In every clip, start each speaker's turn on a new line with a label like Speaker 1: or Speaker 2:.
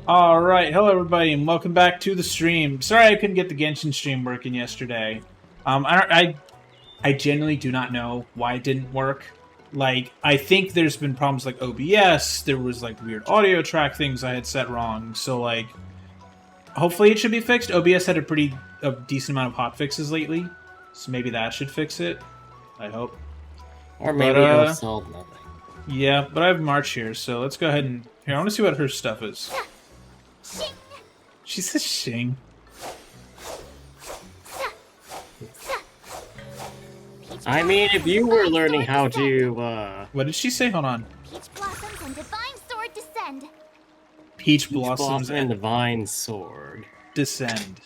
Speaker 1: Alright, hello everybody, and welcome back to the stream. Sorry I couldn't get the Genshin stream working yesterday. I genuinely do not know why it didn't work. Like, I think there's been problems like OBS, there was like weird audio track things I had set wrong, so like, hopefully it should be fixed. OBS had a decent amount of hotfixes lately, so maybe that should fix it. I hope.
Speaker 2: Or maybe it'll solve nothing.
Speaker 1: Yeah, but I have March here, so let's go ahead and... Here, I want to see what her stuff is. She says shing.
Speaker 2: I mean, if you were learning how to,
Speaker 1: What did she say? Hold on.
Speaker 3: Peach blossoms and divine sword descend.
Speaker 1: Peach blossoms
Speaker 2: and divine sword.
Speaker 1: descend.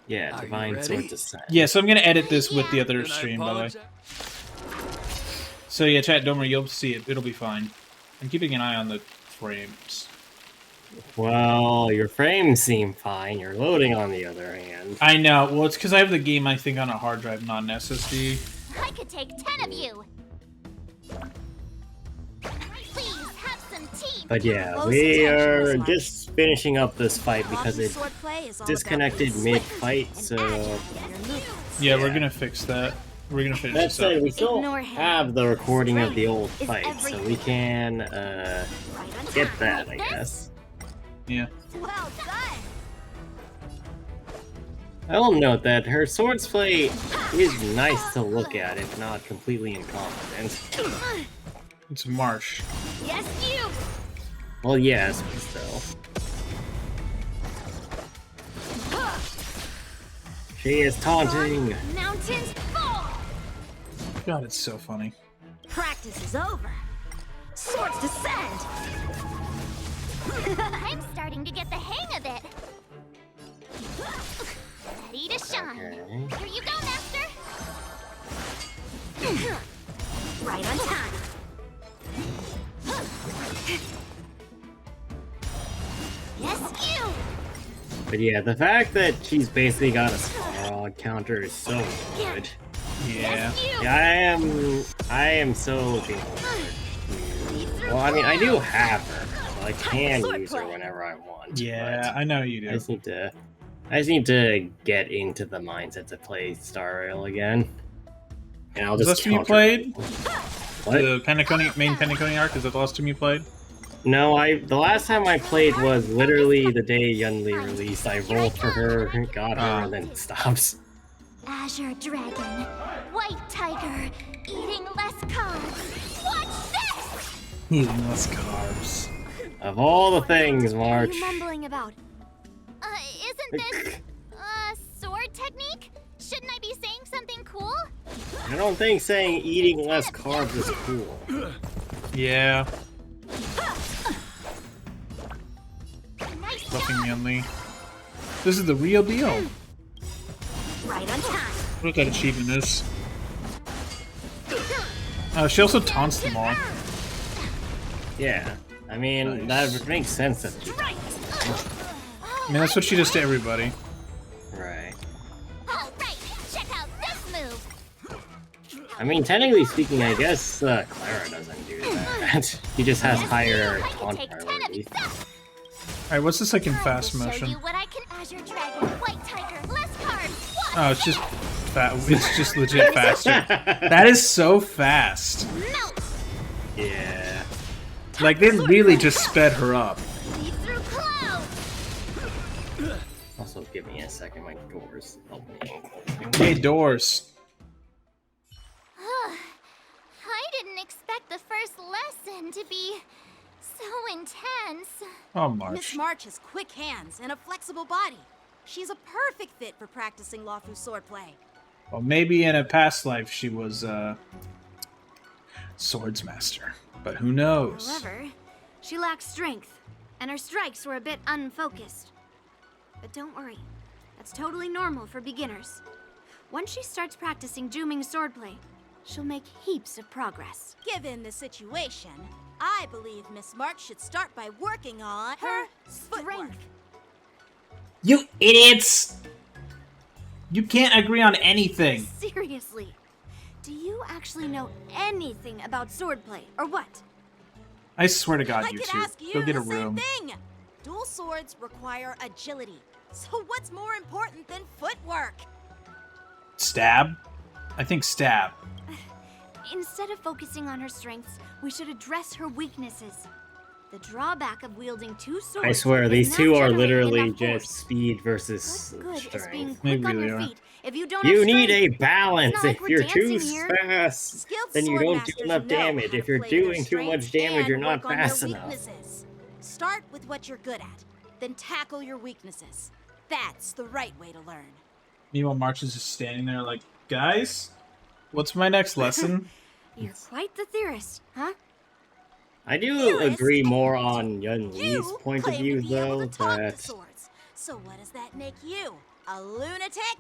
Speaker 2: Yeah, divine sword descend.
Speaker 1: Yeah, so I'm gonna edit this with the other stream, by the way. So yeah, chat, don't worry, you'll see it. It'll be fine. I'm keeping an eye on the frames.
Speaker 2: Well, your frames seem fine. You're loading on the other hand.
Speaker 1: I know. Well, it's because I have the game, I think, on a hard drive, not an SSD.
Speaker 3: I could take 10 of you. Please have some tea.
Speaker 2: But yeah, we are just finishing up this fight because it disconnected mid-fight, so...
Speaker 1: Yeah, we're gonna fix that. We're gonna finish
Speaker 2: That
Speaker 1: this up.
Speaker 2: said, we still have the recording of the old fight, so we can get that, I guess.
Speaker 1: Yeah.
Speaker 3: Well done.
Speaker 2: I will note that her swordplay is nice to look at, if not completely incompetent.
Speaker 1: It's Marsh.
Speaker 3: Yes, you.
Speaker 2: Well, yes, but still. She is taunting!
Speaker 3: Mountains fall.
Speaker 1: God, it's so funny.
Speaker 3: Practice is over. Swords descend. I'm starting to get the hang of it. Ready to shine.
Speaker 2: Okay.
Speaker 3: Here you go, master. Right on time. Yes, you.
Speaker 2: But yeah, the fact that she's basically got a Scarrog counter is so good.
Speaker 1: Yeah.
Speaker 3: Yes, you.
Speaker 2: Yeah, I am so looking forward to... Well, I mean, I do have her, so I can use her whenever I want.
Speaker 1: Yeah, I know you
Speaker 2: I
Speaker 1: do.
Speaker 2: just need to get into the mindset to play Star Rail again. And I'll
Speaker 1: Was
Speaker 2: just
Speaker 1: that you
Speaker 2: counter
Speaker 1: played?
Speaker 2: What?
Speaker 1: The Penacony, main Penacony arc? Is that the last time you played?
Speaker 2: No, the last time I played was literally the day Yunli released. I rolled for her, got her, and then it stops.
Speaker 3: Azure dragon, white tiger, eating less carbs. What's this?
Speaker 1: Eating less carbs.
Speaker 2: Of all the things,
Speaker 3: What are
Speaker 2: March.
Speaker 3: you mumbling about? Isn't this sword technique? Shouldn't I be saying something cool?
Speaker 2: I don't think saying eating less carbs is cool.
Speaker 1: Yeah.
Speaker 3: Nice
Speaker 1: Fucking
Speaker 3: job.
Speaker 1: Yunli. This is the real deal.
Speaker 3: Right on time.
Speaker 1: What that achievement is. She also taunts them all.
Speaker 2: Yeah, I mean,
Speaker 1: Nice.
Speaker 2: that makes sense that she...
Speaker 1: I mean, that's what she does to everybody.
Speaker 2: Right.
Speaker 3: All right, check out this move.
Speaker 2: I mean, technically speaking, I guess Clara doesn't do that. He just has higher
Speaker 3: I can
Speaker 2: taunt
Speaker 3: take 10 of
Speaker 2: priority.
Speaker 3: you.
Speaker 1: Alright, what's this like in
Speaker 3: I will
Speaker 1: fast
Speaker 3: show
Speaker 1: motion?
Speaker 3: you what I can. Azure dragon, white tiger, less carbs.
Speaker 1: Oh, it's just it's just legit faster. That is so fast.
Speaker 3: Melt.
Speaker 2: Yeah.
Speaker 1: Like, they really just sped her up.
Speaker 3: See through clouds.
Speaker 2: Also, give me a second, my doors help me.
Speaker 1: Hey, doors.
Speaker 3: I didn't expect the first lesson to be so intense.
Speaker 1: Oh,
Speaker 4: Miss
Speaker 1: March.
Speaker 4: March has quick hands and a flexible body. She's a perfect fit for practicing Lawfu swordplay.
Speaker 1: Well, maybe in a past life she was, Swords Master. But who knows?
Speaker 5: However, she lacks strength, and her strikes were a bit unfocused. But don't worry, that's totally normal for beginners. Once she starts practicing Juming swordplay, she'll make heaps of progress.
Speaker 4: Given the situation, I believe Miss March should start by working on her footwork.
Speaker 5: Strength.
Speaker 1: You idiots! You can't agree on anything.
Speaker 5: Seriously, do you actually know anything about swordplay, or what?
Speaker 1: I swear to God,
Speaker 4: I
Speaker 1: you
Speaker 4: could
Speaker 1: two.
Speaker 4: ask you
Speaker 1: Go get a
Speaker 4: the same
Speaker 1: room.
Speaker 4: thing. Dual swords require agility. So what's more important than footwork?
Speaker 1: Stab? I think stab.
Speaker 5: Instead of focusing on her strengths, we should address her weaknesses. The drawback of wielding two swords.
Speaker 2: I swear,
Speaker 5: is
Speaker 2: these
Speaker 5: not
Speaker 2: two are
Speaker 5: generating
Speaker 2: literally
Speaker 5: enough
Speaker 2: just
Speaker 5: force.
Speaker 2: speed versus
Speaker 5: What good is being
Speaker 2: strength.
Speaker 5: quick
Speaker 1: Maybe
Speaker 5: on
Speaker 1: they
Speaker 5: your
Speaker 1: are.
Speaker 5: feet if you don't
Speaker 2: You
Speaker 5: have
Speaker 2: need
Speaker 5: strength?
Speaker 2: a balance.
Speaker 5: It's not like
Speaker 2: If
Speaker 5: we're
Speaker 2: you're too
Speaker 5: dancing here.
Speaker 2: fast,
Speaker 4: Skilled
Speaker 2: then you
Speaker 4: sword
Speaker 2: don't do
Speaker 4: masters
Speaker 2: enough
Speaker 4: know how
Speaker 2: damage.
Speaker 4: to
Speaker 2: If you're
Speaker 4: play to their
Speaker 2: doing too much
Speaker 4: strengths
Speaker 2: damage, you're
Speaker 4: and
Speaker 2: not
Speaker 4: work on their
Speaker 2: fast enough.
Speaker 4: weaknesses. Start with what you're good at, then tackle your weaknesses. That's the right way to learn.
Speaker 1: Meanwhile, March is just standing there like, guys, what's my next lesson?
Speaker 5: You're quite the theorist, huh?
Speaker 2: I do
Speaker 4: Theorist?
Speaker 2: agree more on Yun Li's
Speaker 4: You
Speaker 2: point of
Speaker 4: claim
Speaker 2: view,
Speaker 4: to be able
Speaker 2: though,
Speaker 4: to talk
Speaker 2: that
Speaker 4: to swords. So what does that make you? A lunatic?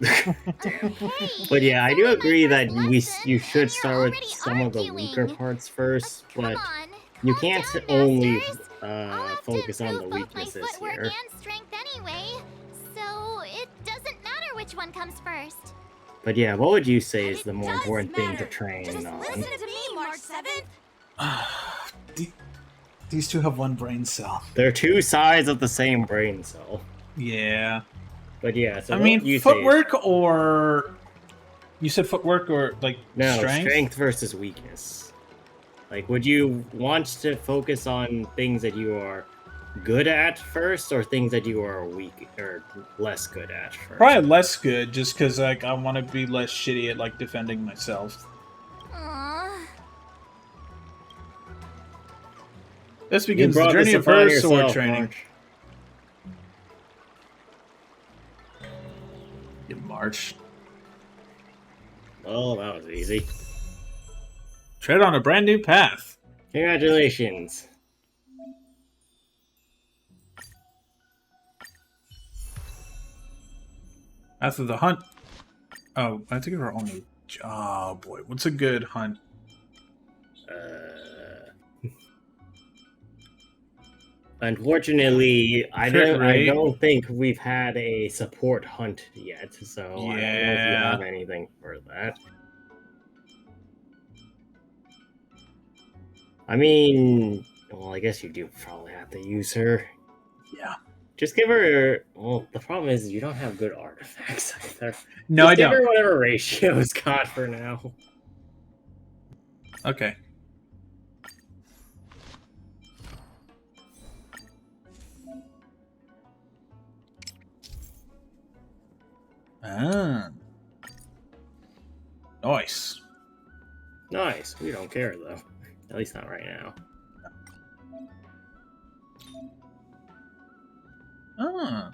Speaker 3: Hey,
Speaker 2: But yeah, I
Speaker 3: it's
Speaker 2: do
Speaker 3: only my
Speaker 2: agree
Speaker 3: first
Speaker 2: that
Speaker 3: lesson,
Speaker 2: you
Speaker 3: and
Speaker 2: should
Speaker 3: you're
Speaker 2: start with
Speaker 3: already
Speaker 2: some of the weaker
Speaker 3: arguing.
Speaker 2: parts first,
Speaker 3: Come
Speaker 2: but
Speaker 3: on,
Speaker 2: you
Speaker 3: calm
Speaker 2: can't
Speaker 3: down,
Speaker 2: only
Speaker 3: masters. I'll have
Speaker 2: focus
Speaker 3: to
Speaker 2: on the
Speaker 3: improve both my
Speaker 2: weaknesses
Speaker 3: footwork
Speaker 2: here.
Speaker 3: and strength anyway, so it doesn't matter which one comes first.
Speaker 2: But yeah, what would you say
Speaker 4: But
Speaker 2: is
Speaker 4: it
Speaker 2: the more
Speaker 4: does
Speaker 2: important thing to
Speaker 4: matter.
Speaker 2: train
Speaker 4: Just
Speaker 2: on?
Speaker 4: listen to me, March 7th.
Speaker 1: These two have one brain cell.
Speaker 2: They're two sides of the same brain cell.
Speaker 1: Yeah.
Speaker 2: But yeah, so
Speaker 1: I
Speaker 2: what
Speaker 1: mean,
Speaker 2: would you say is-
Speaker 1: footwork or... You said footwork or, like,
Speaker 2: No,
Speaker 1: strength?
Speaker 2: strength versus weakness. Like, would you want to focus on things that you are good at first, or things that you are weak or less good at first?
Speaker 1: Probably less good, just because, like, I want to be less shitty at, like, defending myself.
Speaker 3: Aww.
Speaker 1: This
Speaker 2: You
Speaker 1: begins the
Speaker 2: brought
Speaker 1: journey
Speaker 2: this
Speaker 1: of her
Speaker 2: upon
Speaker 1: sword
Speaker 2: yourself,
Speaker 1: training.
Speaker 2: March.
Speaker 1: You march.
Speaker 2: Oh, that was easy.
Speaker 1: Tread on a brand new path.
Speaker 2: Congratulations.
Speaker 1: After the hunt... Oh, I think we're only... Oh, boy. What's a good hunt?
Speaker 2: Unfortunately, I
Speaker 1: Crit rate.
Speaker 2: don't think we've had a support hunt yet, so I don't know if you
Speaker 1: Yeah.
Speaker 2: have anything for that. I mean, well, I guess you do probably have to use her.
Speaker 1: Yeah.
Speaker 2: Just give her. Well, the problem is you don't have good artifacts either.
Speaker 1: No,
Speaker 2: Just
Speaker 1: I
Speaker 2: give her
Speaker 1: don't.
Speaker 2: whatever ratio's got for now.
Speaker 1: Okay. Ah. Nice.
Speaker 2: Nice. We don't care though. At least not right now.
Speaker 1: Ah.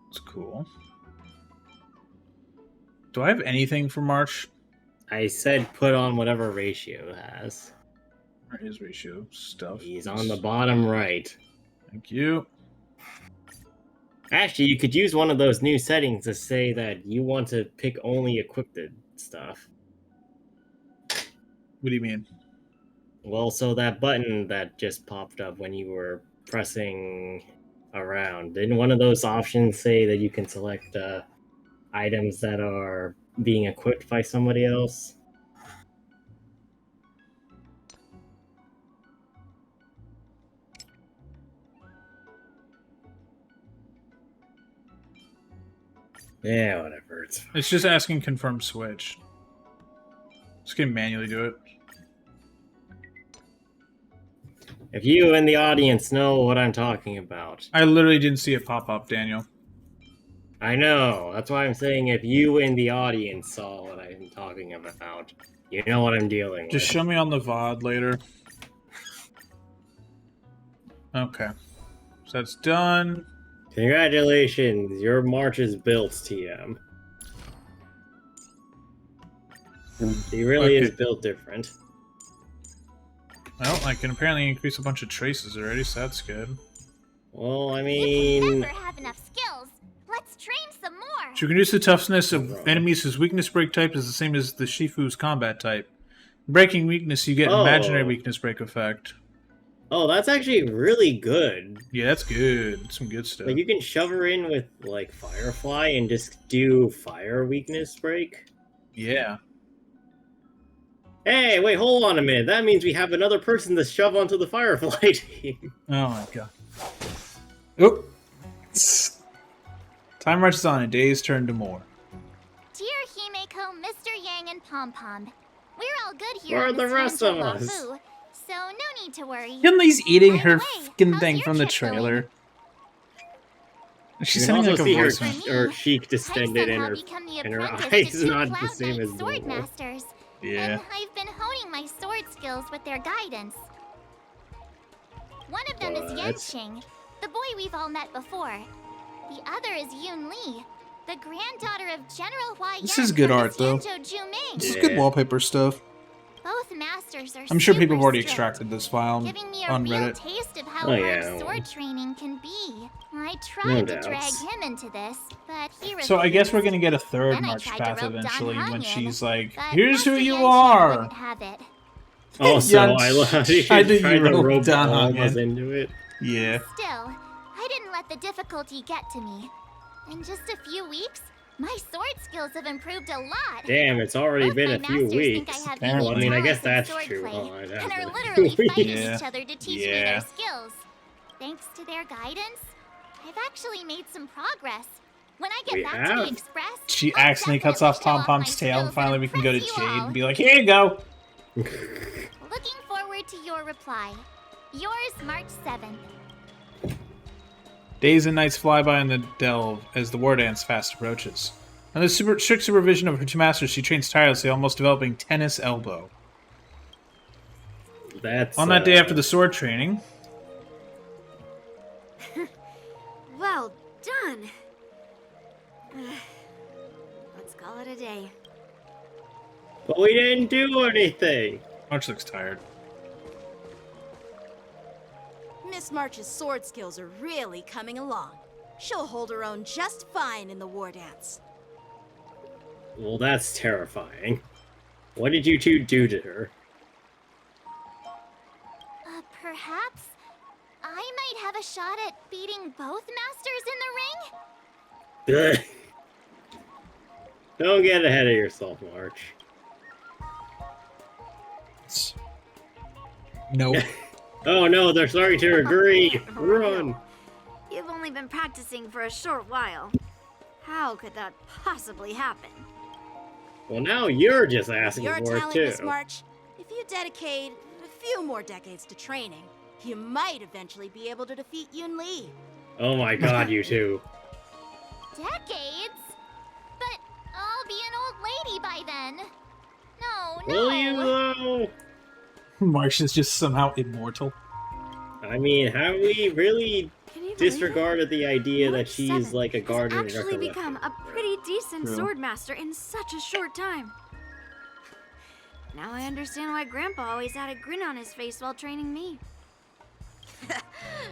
Speaker 1: That's cool. Do I have anything for March?
Speaker 2: I said put on whatever ratio has.
Speaker 1: Where is ratio stuff?
Speaker 2: He's on the bottom right.
Speaker 1: Thank you.
Speaker 2: Actually, you could use one of those new settings to say that you want to pick only equipped stuff.
Speaker 1: What do you mean?
Speaker 2: Well, so that button that just popped up when you were pressing around, didn't one of those options say that you can select items that are being equipped by somebody else? Yeah, whatever. It's fine.
Speaker 1: It's just asking confirm switch. Just gonna manually do it.
Speaker 2: If you in the audience know what I'm talking about,
Speaker 1: I literally didn't see it pop up, Daniel.
Speaker 2: I know. That's why I'm saying if you in the audience saw what I'm talking about, you know what I'm dealing
Speaker 1: Just
Speaker 2: with.
Speaker 1: show me on the VOD later. Okay. So that's done.
Speaker 2: Congratulations, your march is built, TM. He really is
Speaker 1: Okay.
Speaker 2: built different.
Speaker 1: Well, I can apparently increase a bunch of traces already, so that's good.
Speaker 2: Well, I
Speaker 3: You
Speaker 2: mean,
Speaker 3: never have enough skills. Let's train some more.
Speaker 1: To reduce the toughness of enemies whose weakness break type is the same as the Shifu's combat type. Breaking weakness, you get imaginary
Speaker 2: Oh.
Speaker 1: weakness break effect.
Speaker 2: oh, that's actually really good.
Speaker 1: Yeah, that's good. Some good stuff.
Speaker 2: Like, you can shove her in with, like, Firefly and just do fire weakness break.
Speaker 1: Yeah.
Speaker 2: Hey, wait, hold on a minute. That means we have another person to shove onto the Firefly team.
Speaker 1: Oh my god. Oop. Time marches on, and days turn to more.
Speaker 3: Dear Himeko, Mr. Yang, and Pom Pom, we're all good here
Speaker 2: Where are
Speaker 3: on
Speaker 2: the
Speaker 3: this
Speaker 2: rest
Speaker 3: Tangent
Speaker 2: of us?
Speaker 3: Lafu, so no need to worry.
Speaker 1: Yunli's eating
Speaker 3: By
Speaker 1: her
Speaker 3: the way,
Speaker 1: fucking
Speaker 3: how's
Speaker 1: thing
Speaker 3: your
Speaker 1: from the
Speaker 3: trip going?
Speaker 1: trailer. She's
Speaker 2: You can
Speaker 1: sending
Speaker 2: also
Speaker 1: like a
Speaker 2: see her,
Speaker 1: voice
Speaker 3: For
Speaker 1: message.
Speaker 3: me,
Speaker 2: her cheek
Speaker 3: I've
Speaker 2: distended and
Speaker 3: somehow
Speaker 2: her,
Speaker 3: become the
Speaker 2: and her
Speaker 3: apprentice
Speaker 2: eyes
Speaker 3: to two
Speaker 2: not the same
Speaker 3: cloud-eyed
Speaker 2: as
Speaker 3: sword
Speaker 2: normal.
Speaker 3: masters.
Speaker 1: Yeah.
Speaker 3: And I've been honing my sword skills with their guidance. One of them is
Speaker 2: What?
Speaker 3: Yenqing, the boy we've all met before. The other is Yun Li, the granddaughter of General Hua Yan
Speaker 1: This is good
Speaker 3: from
Speaker 1: art,
Speaker 3: the
Speaker 1: though.
Speaker 3: Xianzhou Juming.
Speaker 1: This is
Speaker 2: Yeah.
Speaker 1: good wallpaper stuff.
Speaker 3: Both masters are
Speaker 1: I'm sure people
Speaker 3: super
Speaker 1: have already
Speaker 3: strict,
Speaker 1: extracted this file
Speaker 3: giving me a
Speaker 1: on
Speaker 3: real
Speaker 1: Reddit.
Speaker 3: taste of how
Speaker 2: Oh,
Speaker 3: hard
Speaker 2: yeah.
Speaker 3: sword training can be. I
Speaker 2: No
Speaker 3: tried to
Speaker 2: doubts.
Speaker 3: drag him into this, but he refused.
Speaker 1: So I guess we're gonna get a third
Speaker 3: Then I
Speaker 1: March
Speaker 3: tried to
Speaker 1: Path
Speaker 3: rope Don
Speaker 1: eventually
Speaker 3: Hung
Speaker 1: when
Speaker 3: in,
Speaker 1: she's like,
Speaker 3: but
Speaker 1: "Here's who
Speaker 3: Master
Speaker 1: you
Speaker 3: Yan Shan
Speaker 1: are."
Speaker 3: wouldn't have it.
Speaker 2: Also,
Speaker 1: Yeah,
Speaker 2: I love you
Speaker 1: I did
Speaker 2: tried
Speaker 1: you
Speaker 2: to
Speaker 1: rope
Speaker 2: rope
Speaker 1: Don
Speaker 2: all
Speaker 1: Hung
Speaker 2: of us
Speaker 1: in.
Speaker 2: into it.
Speaker 1: Yeah.
Speaker 3: Still, I didn't let the difficulty get to me. In just a few weeks, my sword skills have improved a lot.
Speaker 2: Damn, it's already
Speaker 3: Both
Speaker 2: been
Speaker 3: my
Speaker 2: a few
Speaker 3: masters think
Speaker 2: weeks.
Speaker 3: I have
Speaker 1: Apparently.
Speaker 2: Well, I mean, I guess
Speaker 3: unique talents
Speaker 2: that's
Speaker 3: in
Speaker 2: true.
Speaker 3: swordplay,
Speaker 2: Hold on, it
Speaker 3: and
Speaker 2: has
Speaker 3: are
Speaker 2: been a
Speaker 3: literally
Speaker 2: few
Speaker 3: fighting
Speaker 2: weeks.
Speaker 1: Yeah.
Speaker 3: each other to teach me
Speaker 1: Yeah.
Speaker 3: their skills. Thanks to their guidance, I've actually made some progress. When I get
Speaker 2: We
Speaker 3: back to
Speaker 2: have.
Speaker 3: the Express,
Speaker 1: She
Speaker 3: I'll
Speaker 1: accidentally cuts
Speaker 3: definitely
Speaker 1: off
Speaker 3: show
Speaker 1: Pom
Speaker 3: my
Speaker 1: Pom's tail, and
Speaker 3: skills
Speaker 1: finally we can go to
Speaker 3: impress you
Speaker 1: Jade
Speaker 3: all.
Speaker 1: and be like, "Here you go."
Speaker 3: Looking forward to your reply. Yours, March 7th.
Speaker 1: Days and nights fly by in the delve as the war dance fast approaches. Under the strict supervision of her two masters, she trains tirelessly, almost developing tennis elbow.
Speaker 2: That's
Speaker 1: On that day after the sword training,
Speaker 5: Well done. Let's call it a day.
Speaker 2: But we didn't do anything.
Speaker 1: March looks tired.
Speaker 4: Miss March's sword skills are really coming along. She'll hold her own just fine in the war dance.
Speaker 2: Well, that's terrifying. What did you two do to her?
Speaker 3: Perhaps I might have a shot at beating both masters in the ring?
Speaker 2: Ugh. Don't get ahead of yourself, March.
Speaker 1: Nope.
Speaker 2: Oh no, they're starting to agree.
Speaker 5: Oh,
Speaker 2: Run.
Speaker 5: You've only been practicing for a short while. How could that possibly happen?
Speaker 2: Well, now you're just asking
Speaker 4: Your
Speaker 2: for it
Speaker 4: talent,
Speaker 2: too.
Speaker 4: Miss March, if you dedicate a few more decades to training, you might eventually be able to defeat Yun Li.
Speaker 2: Oh my god, you two.
Speaker 3: Decades? But I'll be an old lady by then. No, no.
Speaker 2: Will you though?
Speaker 1: March is just somehow immortal.
Speaker 2: I mean, have we really
Speaker 5: Can you believe
Speaker 2: disregarded the idea that
Speaker 5: March
Speaker 2: she's
Speaker 5: 7th
Speaker 2: like a
Speaker 5: has
Speaker 2: guardian of
Speaker 5: actually
Speaker 2: her
Speaker 5: become a pretty decent
Speaker 1: True.
Speaker 5: sword master in such a short time. Now I understand why Grandpa always had a grin on his face while training me.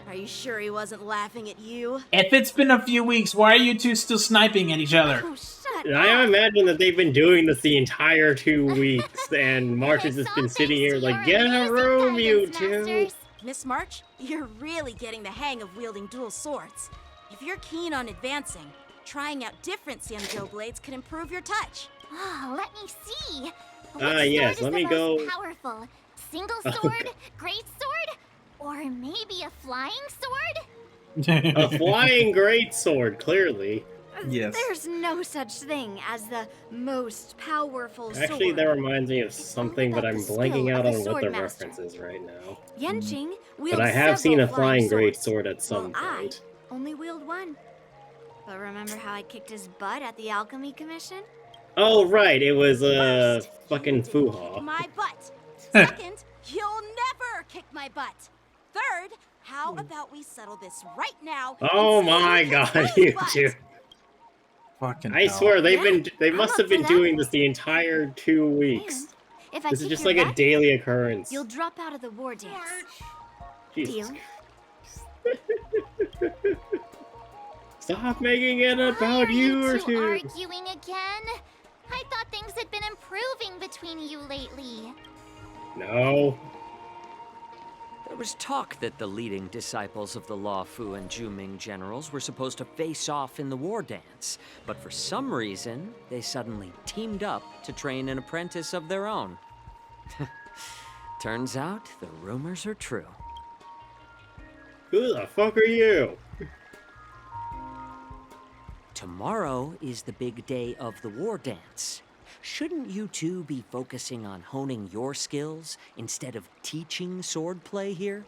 Speaker 4: Are you sure he wasn't laughing at you?
Speaker 1: If it's been a few weeks, why are you two still sniping at each other?
Speaker 5: Oh, shut
Speaker 2: And
Speaker 5: up!
Speaker 2: I imagine that they've been doing this the entire 2 weeks, and March has
Speaker 3: It's
Speaker 2: just
Speaker 3: all
Speaker 2: been sitting
Speaker 3: thanks
Speaker 2: here
Speaker 3: to
Speaker 2: like,
Speaker 3: your
Speaker 2: get a
Speaker 3: amazing
Speaker 2: room, you
Speaker 3: guidance,
Speaker 2: two.
Speaker 3: masters.
Speaker 4: Miss March, you're really getting the hang of wielding dual swords. If you're keen on advancing, trying out different Xianzhou blades could improve your touch.
Speaker 3: Oh, let me see.
Speaker 2: Yes,
Speaker 3: Which sword
Speaker 2: let
Speaker 3: is
Speaker 2: me
Speaker 3: the
Speaker 2: go-
Speaker 3: most powerful? Single
Speaker 2: Oh,
Speaker 3: sword,
Speaker 2: God.
Speaker 3: great sword, or maybe a flying sword?
Speaker 2: A flying greatsword, clearly.
Speaker 1: Yes.
Speaker 5: There's no such thing as the most powerful
Speaker 2: Actually,
Speaker 5: sword.
Speaker 2: that reminds me of
Speaker 5: It's all
Speaker 2: something, but
Speaker 5: about
Speaker 2: I'm
Speaker 5: the
Speaker 2: blanking
Speaker 5: skill
Speaker 2: out
Speaker 5: of the
Speaker 2: on what the
Speaker 5: sword master.
Speaker 2: reference is right now.
Speaker 5: Yenqing wields
Speaker 2: But I have seen a
Speaker 5: several
Speaker 2: flying
Speaker 5: swords,
Speaker 2: greatsword at some
Speaker 5: while I
Speaker 2: point.
Speaker 5: only wield one. But remember how I kicked his butt at the Alchemy Commission?
Speaker 2: Oh, right, it was,
Speaker 4: First,
Speaker 2: fucking
Speaker 4: you didn't
Speaker 2: Fuha.
Speaker 4: kick my butt. Second, you'll never kick my butt. Third, how about we settle this right now? and
Speaker 2: Oh
Speaker 4: see
Speaker 2: my
Speaker 4: who
Speaker 2: god,
Speaker 4: kicks
Speaker 2: you
Speaker 4: whose butt?
Speaker 2: two.
Speaker 1: Fucking
Speaker 2: I
Speaker 1: hell.
Speaker 2: swear, they
Speaker 5: I'm
Speaker 2: must
Speaker 5: up
Speaker 2: have
Speaker 5: for
Speaker 2: been
Speaker 5: that.
Speaker 2: doing this the entire 2 weeks.
Speaker 5: And if I
Speaker 2: This is
Speaker 5: kick
Speaker 2: just
Speaker 5: your
Speaker 2: like a
Speaker 5: butt,
Speaker 2: daily occurrence.
Speaker 5: you'll drop out of the war dance.
Speaker 2: Jesus.
Speaker 5: Deal?
Speaker 2: Stop making it
Speaker 3: Why
Speaker 2: about
Speaker 3: are
Speaker 2: you or
Speaker 3: two
Speaker 2: two.
Speaker 3: arguing again? I thought things had been improving between you lately.
Speaker 2: No.
Speaker 6: There was talk that the leading disciples of the Law Fu and Juming generals were supposed to face off in the war dance, but for some reason, they suddenly teamed up to train an apprentice of their own. Turns out the rumors are true.
Speaker 2: Who the fuck are you?
Speaker 6: Tomorrow is the big day of the war dance. Shouldn't you two be focusing on honing your skills instead of teaching swordplay here?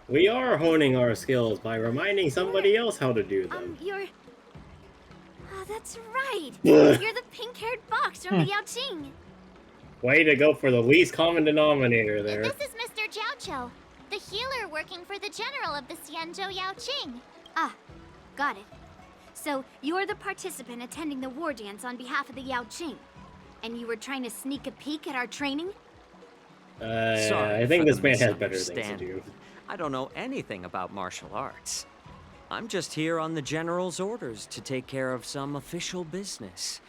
Speaker 2: We are honing our skills by reminding somebody else how to do them.
Speaker 5: you're... Oh, that's right.
Speaker 2: Ugh.
Speaker 5: You're the pink-haired fox from the Yaoqing.
Speaker 2: Way to go for the least common denominator there.
Speaker 3: This is Mr. Jiaoqiu, the healer working for the general of the Xianzhou Yaoqing.
Speaker 5: Ah, got it. So, you're the participant attending the war dance on behalf of the Yaoqing. And you were trying to sneak a peek at our training?
Speaker 6: Sorry
Speaker 2: I think
Speaker 6: for
Speaker 2: this
Speaker 6: the
Speaker 2: man has better things to
Speaker 6: misunderstanding.
Speaker 2: do.
Speaker 6: I don't know anything about martial arts. I'm just here on the General's orders to take care of some official business.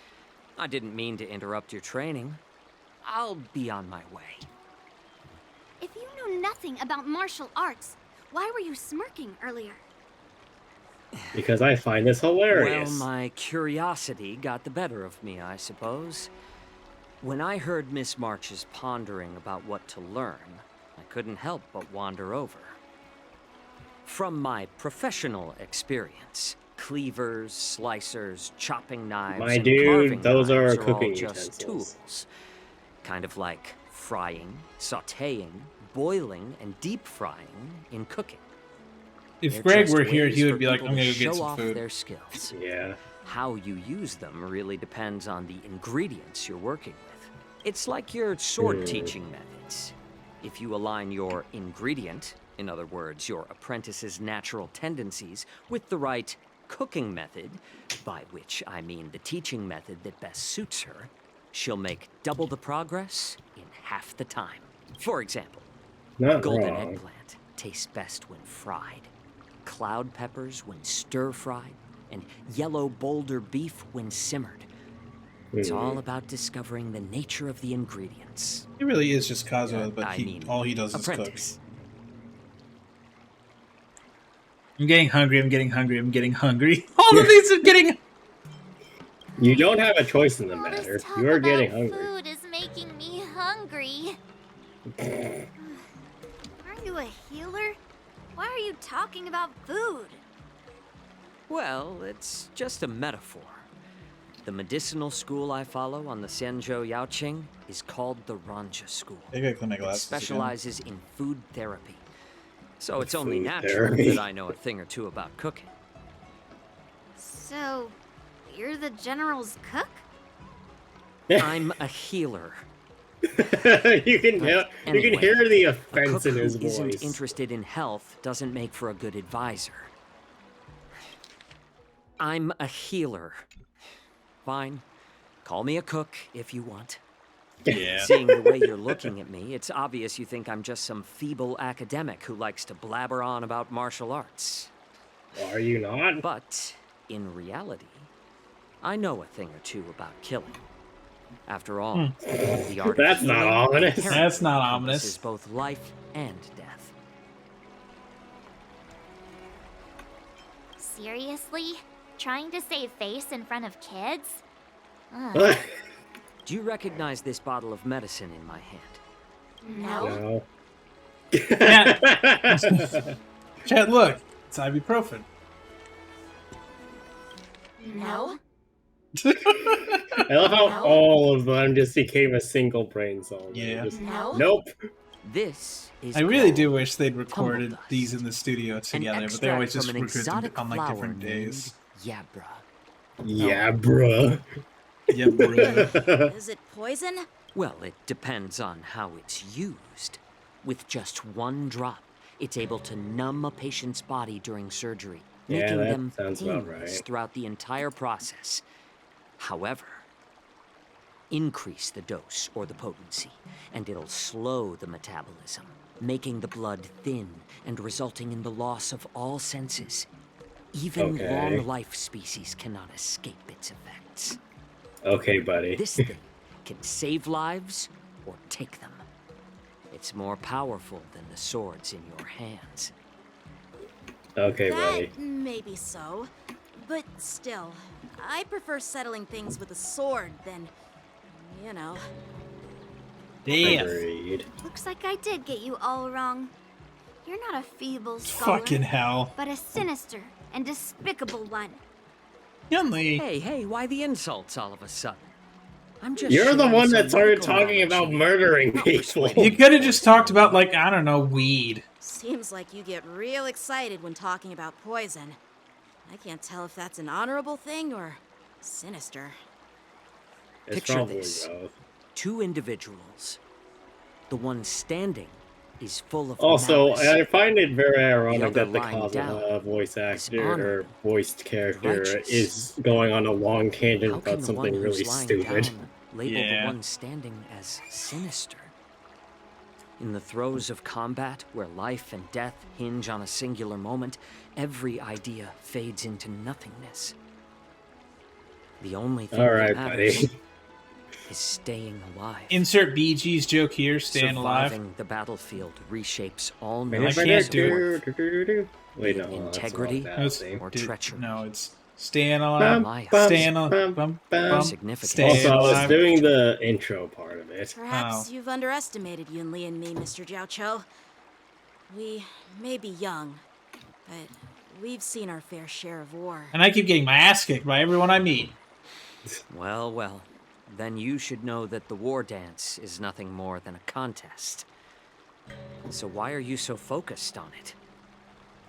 Speaker 6: I didn't mean to interrupt your training. I'll be on my way.
Speaker 5: If you know nothing about martial arts, why were you smirking earlier?
Speaker 2: Because I find this hilarious.
Speaker 6: Well, my curiosity got the better of me, I suppose. When I heard Miss March's pondering about what to learn, I couldn't help but wander over. From my professional experience, cleavers, slicers, chopping knives,
Speaker 2: My
Speaker 6: and
Speaker 2: dude,
Speaker 6: carving
Speaker 2: those
Speaker 6: knives
Speaker 2: are
Speaker 6: all
Speaker 2: cooking
Speaker 6: just
Speaker 2: utensils.
Speaker 6: tools. Kind of like frying, sautéing, boiling, and deep frying in cooking.
Speaker 1: If
Speaker 6: They're
Speaker 1: Greg
Speaker 6: just
Speaker 1: were here,
Speaker 6: ways
Speaker 1: he
Speaker 6: for
Speaker 1: would be like,
Speaker 6: people
Speaker 1: I'm
Speaker 6: to
Speaker 1: gonna go get
Speaker 6: show
Speaker 1: some
Speaker 6: off
Speaker 1: food.
Speaker 6: their skills.
Speaker 2: Yeah.
Speaker 6: How you use them really depends on the ingredients you're working with. It's like your sword teaching methods. If you align your ingredient, in other words, your apprentice's natural tendencies, with the right cooking method, by which I mean the teaching method that best suits her, she'll make double the progress in half the time. For example,
Speaker 2: Not
Speaker 6: golden
Speaker 2: wrong.
Speaker 6: eggplant tastes best when fried, cloud peppers when stir-fried, and yellow boulder beef when simmered. It's all about discovering the nature of the ingredients.
Speaker 1: He really is just Kazuo, but
Speaker 6: I mean,
Speaker 1: all he does is cook.
Speaker 6: apprentice.
Speaker 1: I'm getting hungry, I'm getting hungry, I'm getting hungry. All of these are getting...
Speaker 2: You don't have a choice in the
Speaker 3: All
Speaker 2: matter.
Speaker 3: this talk
Speaker 2: You are
Speaker 3: about
Speaker 2: getting hungry.
Speaker 3: food is making me hungry.
Speaker 5: Aren't you a healer? Why are you talking about food?
Speaker 6: Well, it's just a metaphor. The medicinal school I follow on the Xianzhou Yaoqing is called the Ranja School.
Speaker 1: I gotta clean my
Speaker 6: It
Speaker 1: glasses
Speaker 6: specializes in food therapy. So it's only
Speaker 2: Food
Speaker 6: natural
Speaker 2: therapy.
Speaker 6: that I know a thing or two about cooking.
Speaker 5: So, you're the general's cook?
Speaker 6: I'm a healer.
Speaker 2: you can you can
Speaker 6: Anyway,
Speaker 2: hear the
Speaker 6: A cook
Speaker 2: offense in
Speaker 6: who
Speaker 2: his
Speaker 6: isn't
Speaker 2: voice.
Speaker 6: interested in health doesn't make for a good advisor. I'm a healer. Fine. Call me a cook if you want.
Speaker 1: Yeah.
Speaker 6: Seeing the way you're looking at me, it's obvious you think I'm just some feeble academic who likes to blabber on about martial arts.
Speaker 2: Are you not?
Speaker 6: But, in reality, I know a thing or two about killing. After all, the art
Speaker 2: That's
Speaker 6: of
Speaker 2: not
Speaker 6: healing
Speaker 2: ominous.
Speaker 6: inherently
Speaker 1: That's not
Speaker 6: encompasses
Speaker 1: ominous.
Speaker 6: both life and death.
Speaker 3: Seriously? Trying to save face in front of kids?
Speaker 6: Do you recognize this bottle of medicine in my hand?
Speaker 3: No.
Speaker 2: No.
Speaker 1: Chad, look. It's ibuprofen.
Speaker 3: No?
Speaker 2: I love how
Speaker 3: No.
Speaker 2: all of them just became a single brain cell.
Speaker 1: Yeah.
Speaker 2: Just,
Speaker 3: No?
Speaker 2: nope.
Speaker 6: This is
Speaker 1: I really
Speaker 6: called
Speaker 1: do wish they'd recorded
Speaker 6: dust.
Speaker 1: these in the studio
Speaker 6: an
Speaker 1: together, but they
Speaker 6: extract
Speaker 1: always just
Speaker 6: from an
Speaker 1: recruit them
Speaker 6: exotic
Speaker 1: on like
Speaker 6: flower
Speaker 1: different days.
Speaker 6: named Yabra.
Speaker 2: Yeah, bruh.
Speaker 1: Yeah, bro.
Speaker 4: Is it poison?
Speaker 6: Well, it depends on how it's used. With just one drop, it's able to numb a patient's body during surgery,
Speaker 2: Yeah,
Speaker 6: making
Speaker 2: that
Speaker 6: them
Speaker 2: sounds about
Speaker 6: painless
Speaker 2: right.
Speaker 6: throughout the entire process. However, increase the dose or the potency, and it'll slow the metabolism, making the blood thin and resulting in the loss of all senses. Even
Speaker 2: Okay.
Speaker 6: long life species cannot escape its effects.
Speaker 2: Okay, buddy.
Speaker 6: This thing can save lives or take them. It's more powerful than the swords in your hands.
Speaker 2: Okay, buddy.
Speaker 4: That may be so. But still, I prefer settling things with a sword than, you know.
Speaker 1: Damn.
Speaker 2: Agreed.
Speaker 5: Looks like I did get you all wrong. You're not a feeble scholar,
Speaker 1: Fucking hell.
Speaker 5: but a sinister and despicable one.
Speaker 1: Yunli.
Speaker 6: Hey, why the insults all of a sudden? I'm just
Speaker 2: You're the
Speaker 6: sharing
Speaker 2: one
Speaker 6: some
Speaker 2: that started
Speaker 6: medical
Speaker 2: talking
Speaker 6: knowledge
Speaker 2: about
Speaker 6: here.
Speaker 2: murdering
Speaker 6: Not
Speaker 2: people.
Speaker 6: persuading
Speaker 1: You could have just talked about, like, I don't know, weed.
Speaker 4: Seems like you get real excited when talking about poison. I can't tell if that's an honorable thing or sinister.
Speaker 2: It's
Speaker 6: Picture
Speaker 2: probably
Speaker 6: this.
Speaker 2: both.
Speaker 6: 2 individuals. The one standing is full of
Speaker 2: Also,
Speaker 6: malice.
Speaker 2: I find it very ironic
Speaker 6: other
Speaker 2: that the
Speaker 6: lying down
Speaker 2: voice actor or
Speaker 6: honorable,
Speaker 2: voiced character
Speaker 6: righteous.
Speaker 2: is going on a long tangent
Speaker 6: How can
Speaker 2: about
Speaker 6: the one
Speaker 2: something really
Speaker 6: who's lying
Speaker 2: stupid.
Speaker 6: down label
Speaker 1: Yeah.
Speaker 6: the one standing as sinister? In the throes of combat, where life and death hinge on a singular moment, every idea fades into nothingness. The only thing
Speaker 2: All
Speaker 6: that
Speaker 2: right,
Speaker 6: matters
Speaker 2: buddy.
Speaker 6: is staying alive.
Speaker 1: Insert BG's joke here, staying alive.
Speaker 6: Surviving the battlefield reshapes all
Speaker 1: I
Speaker 6: notions
Speaker 1: can't
Speaker 6: of
Speaker 1: do
Speaker 6: worth,
Speaker 2: Wait,
Speaker 6: Be
Speaker 2: no,
Speaker 6: it
Speaker 2: that's
Speaker 6: integrity
Speaker 2: not
Speaker 1: It's-
Speaker 2: balancing.
Speaker 6: or
Speaker 1: dude,
Speaker 6: treachery.
Speaker 1: No, it's staying
Speaker 2: Bum,
Speaker 1: alive.
Speaker 6: My
Speaker 2: bum,
Speaker 1: Staying
Speaker 2: bum,
Speaker 1: alive.
Speaker 2: bum,
Speaker 1: Bum,
Speaker 2: bum.
Speaker 6: Significance.
Speaker 1: Staying
Speaker 2: Also, I was
Speaker 1: alive.
Speaker 2: doing the intro part of it.
Speaker 4: Perhaps
Speaker 1: Oh.
Speaker 4: you've underestimated Yunli and me, Mr. Jiaoqiu. We may be young, but we've seen our fair share of war.
Speaker 1: And I keep getting my ass kicked by everyone I meet.
Speaker 6: Well, then you should know that the war dance is nothing more than a contest. So why are you so focused on it?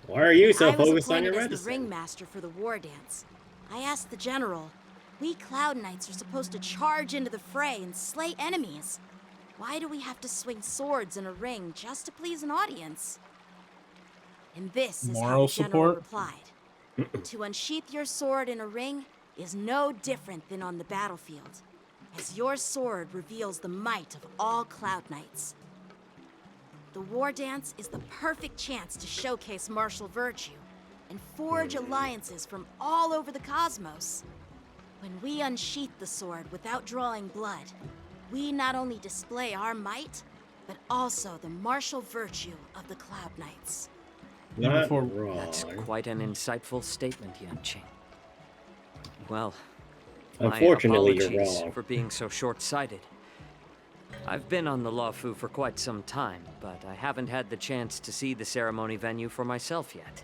Speaker 2: Why are you so
Speaker 4: I was
Speaker 2: focused on
Speaker 4: appointed
Speaker 2: your
Speaker 4: as the
Speaker 2: medicine?
Speaker 4: ringmaster for the war dance. I asked the general, we Cloud Knights are supposed to charge into the fray and slay enemies. Why do we have to swing swords in a ring just to please an audience? And this is how
Speaker 1: Moral
Speaker 4: the general
Speaker 1: support?
Speaker 4: replied. To unsheath your sword in a ring is no different than on the battlefield, as your sword reveals the might of all Cloud Knights. The war dance is the perfect chance to showcase martial virtue and forge alliances from all over the cosmos. When we unsheath the sword without drawing blood, we not only display our might, but also the martial virtue of the Cloud Knights.
Speaker 2: Not
Speaker 1: Before-
Speaker 2: wrong.
Speaker 6: That's quite an insightful statement, Yanqing. Well, my
Speaker 2: Unfortunately, you're
Speaker 6: apologies
Speaker 2: wrong.
Speaker 6: for being so short-sighted. I've been on the Luofu for quite some time, but I haven't had the chance to see the ceremony venue for myself yet.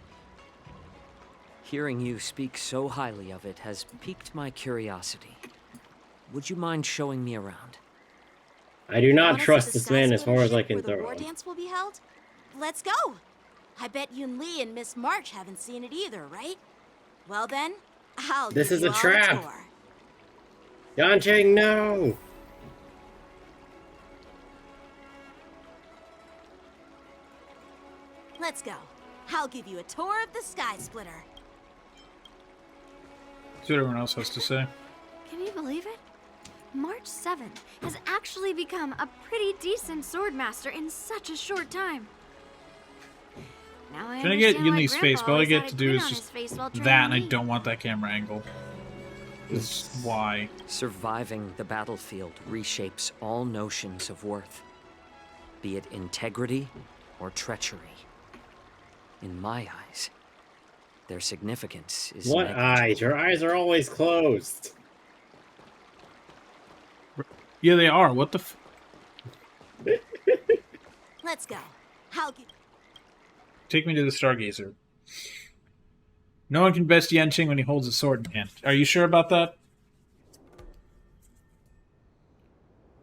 Speaker 6: Hearing you speak so highly of it has piqued my curiosity. Would you mind showing me around?
Speaker 2: I do not
Speaker 4: Wanna see
Speaker 2: trust
Speaker 4: the
Speaker 2: this man as
Speaker 4: skyscraper
Speaker 2: far as I
Speaker 4: ship
Speaker 2: can
Speaker 4: where the
Speaker 2: throw
Speaker 4: war
Speaker 2: him.
Speaker 4: dance will be held? Let's go! I bet Yunli and Miss March haven't seen it either, right? Well then, I'll
Speaker 2: This
Speaker 4: give
Speaker 2: is
Speaker 4: you
Speaker 2: a
Speaker 4: all
Speaker 2: trap.
Speaker 4: tour.
Speaker 2: Yanqing, no!
Speaker 4: Let's go. I'll give you a tour of the Sky Splitter.
Speaker 1: That's what everyone else has to say.
Speaker 5: Can you believe it? March 7th has actually become a pretty decent swordmaster in such a short time. Now I
Speaker 1: Trying to get
Speaker 5: understand why
Speaker 1: Yunli's
Speaker 5: Grandpa
Speaker 1: face, but all I
Speaker 5: always
Speaker 1: get
Speaker 5: had
Speaker 1: to
Speaker 5: a
Speaker 1: do
Speaker 5: grin
Speaker 1: is
Speaker 5: on
Speaker 1: just
Speaker 5: his face while
Speaker 1: that,
Speaker 5: training
Speaker 1: and I
Speaker 5: me.
Speaker 1: don't want that camera angle. That's why.
Speaker 6: Surviving the battlefield reshapes all notions of worth, be it integrity or treachery. In my eyes, their significance is
Speaker 2: What
Speaker 6: negligible.
Speaker 2: eyes? Your eyes are always closed.
Speaker 1: Yeah, they are. What the f...
Speaker 4: Let's go. I'll give...
Speaker 1: Take me to the Stargazer. No one can best Yanqing when he holds a sword in hand. Are you sure about that?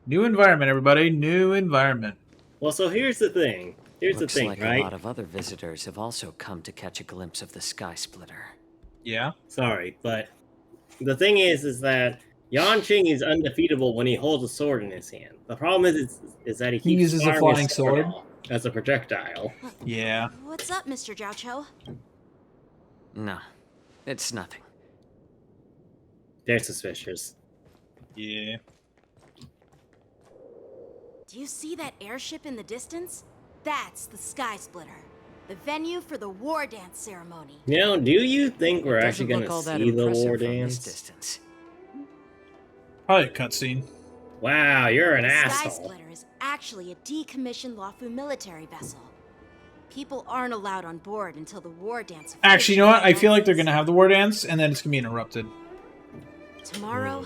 Speaker 1: New environment, everybody. New environment.
Speaker 2: Well, so here's the thing. Here's
Speaker 6: Looks
Speaker 2: the thing,
Speaker 6: like
Speaker 2: right?
Speaker 6: a lot of other visitors have also come to catch a glimpse of the Sky Splitter.
Speaker 1: Yeah?
Speaker 2: Sorry, but the thing is that Yanqing is undefeatable when he holds a sword in his hand. The problem is that he keeps
Speaker 1: uses a
Speaker 2: firing
Speaker 1: flying
Speaker 2: his
Speaker 1: sword?
Speaker 2: off as a projectile.
Speaker 1: Yeah.
Speaker 4: What's up, Mr. Jiaoqiu?
Speaker 6: No, it's nothing.
Speaker 2: They're suspicious.
Speaker 1: Yeah.
Speaker 4: Do you see that airship in the distance? That's the Sky Splitter, the venue for the war dance ceremony.
Speaker 2: You know, do you think we're
Speaker 6: It
Speaker 2: actually
Speaker 6: doesn't
Speaker 2: going
Speaker 6: look all
Speaker 2: to
Speaker 6: that
Speaker 2: see the
Speaker 6: impressive
Speaker 2: war
Speaker 6: from this
Speaker 2: dance?
Speaker 6: distance.
Speaker 1: Probably a cutscene.
Speaker 2: Wow, you're an
Speaker 4: The Sky
Speaker 2: asshole.
Speaker 4: Splitter is actually a decommissioned Luofu military vessel. People aren't allowed on board until the war dance.
Speaker 1: Actually, you know what? I feel like they're
Speaker 4: officially
Speaker 1: going to have the war dance, and then it's going to be interrupted.
Speaker 4: commences. Tomorrow,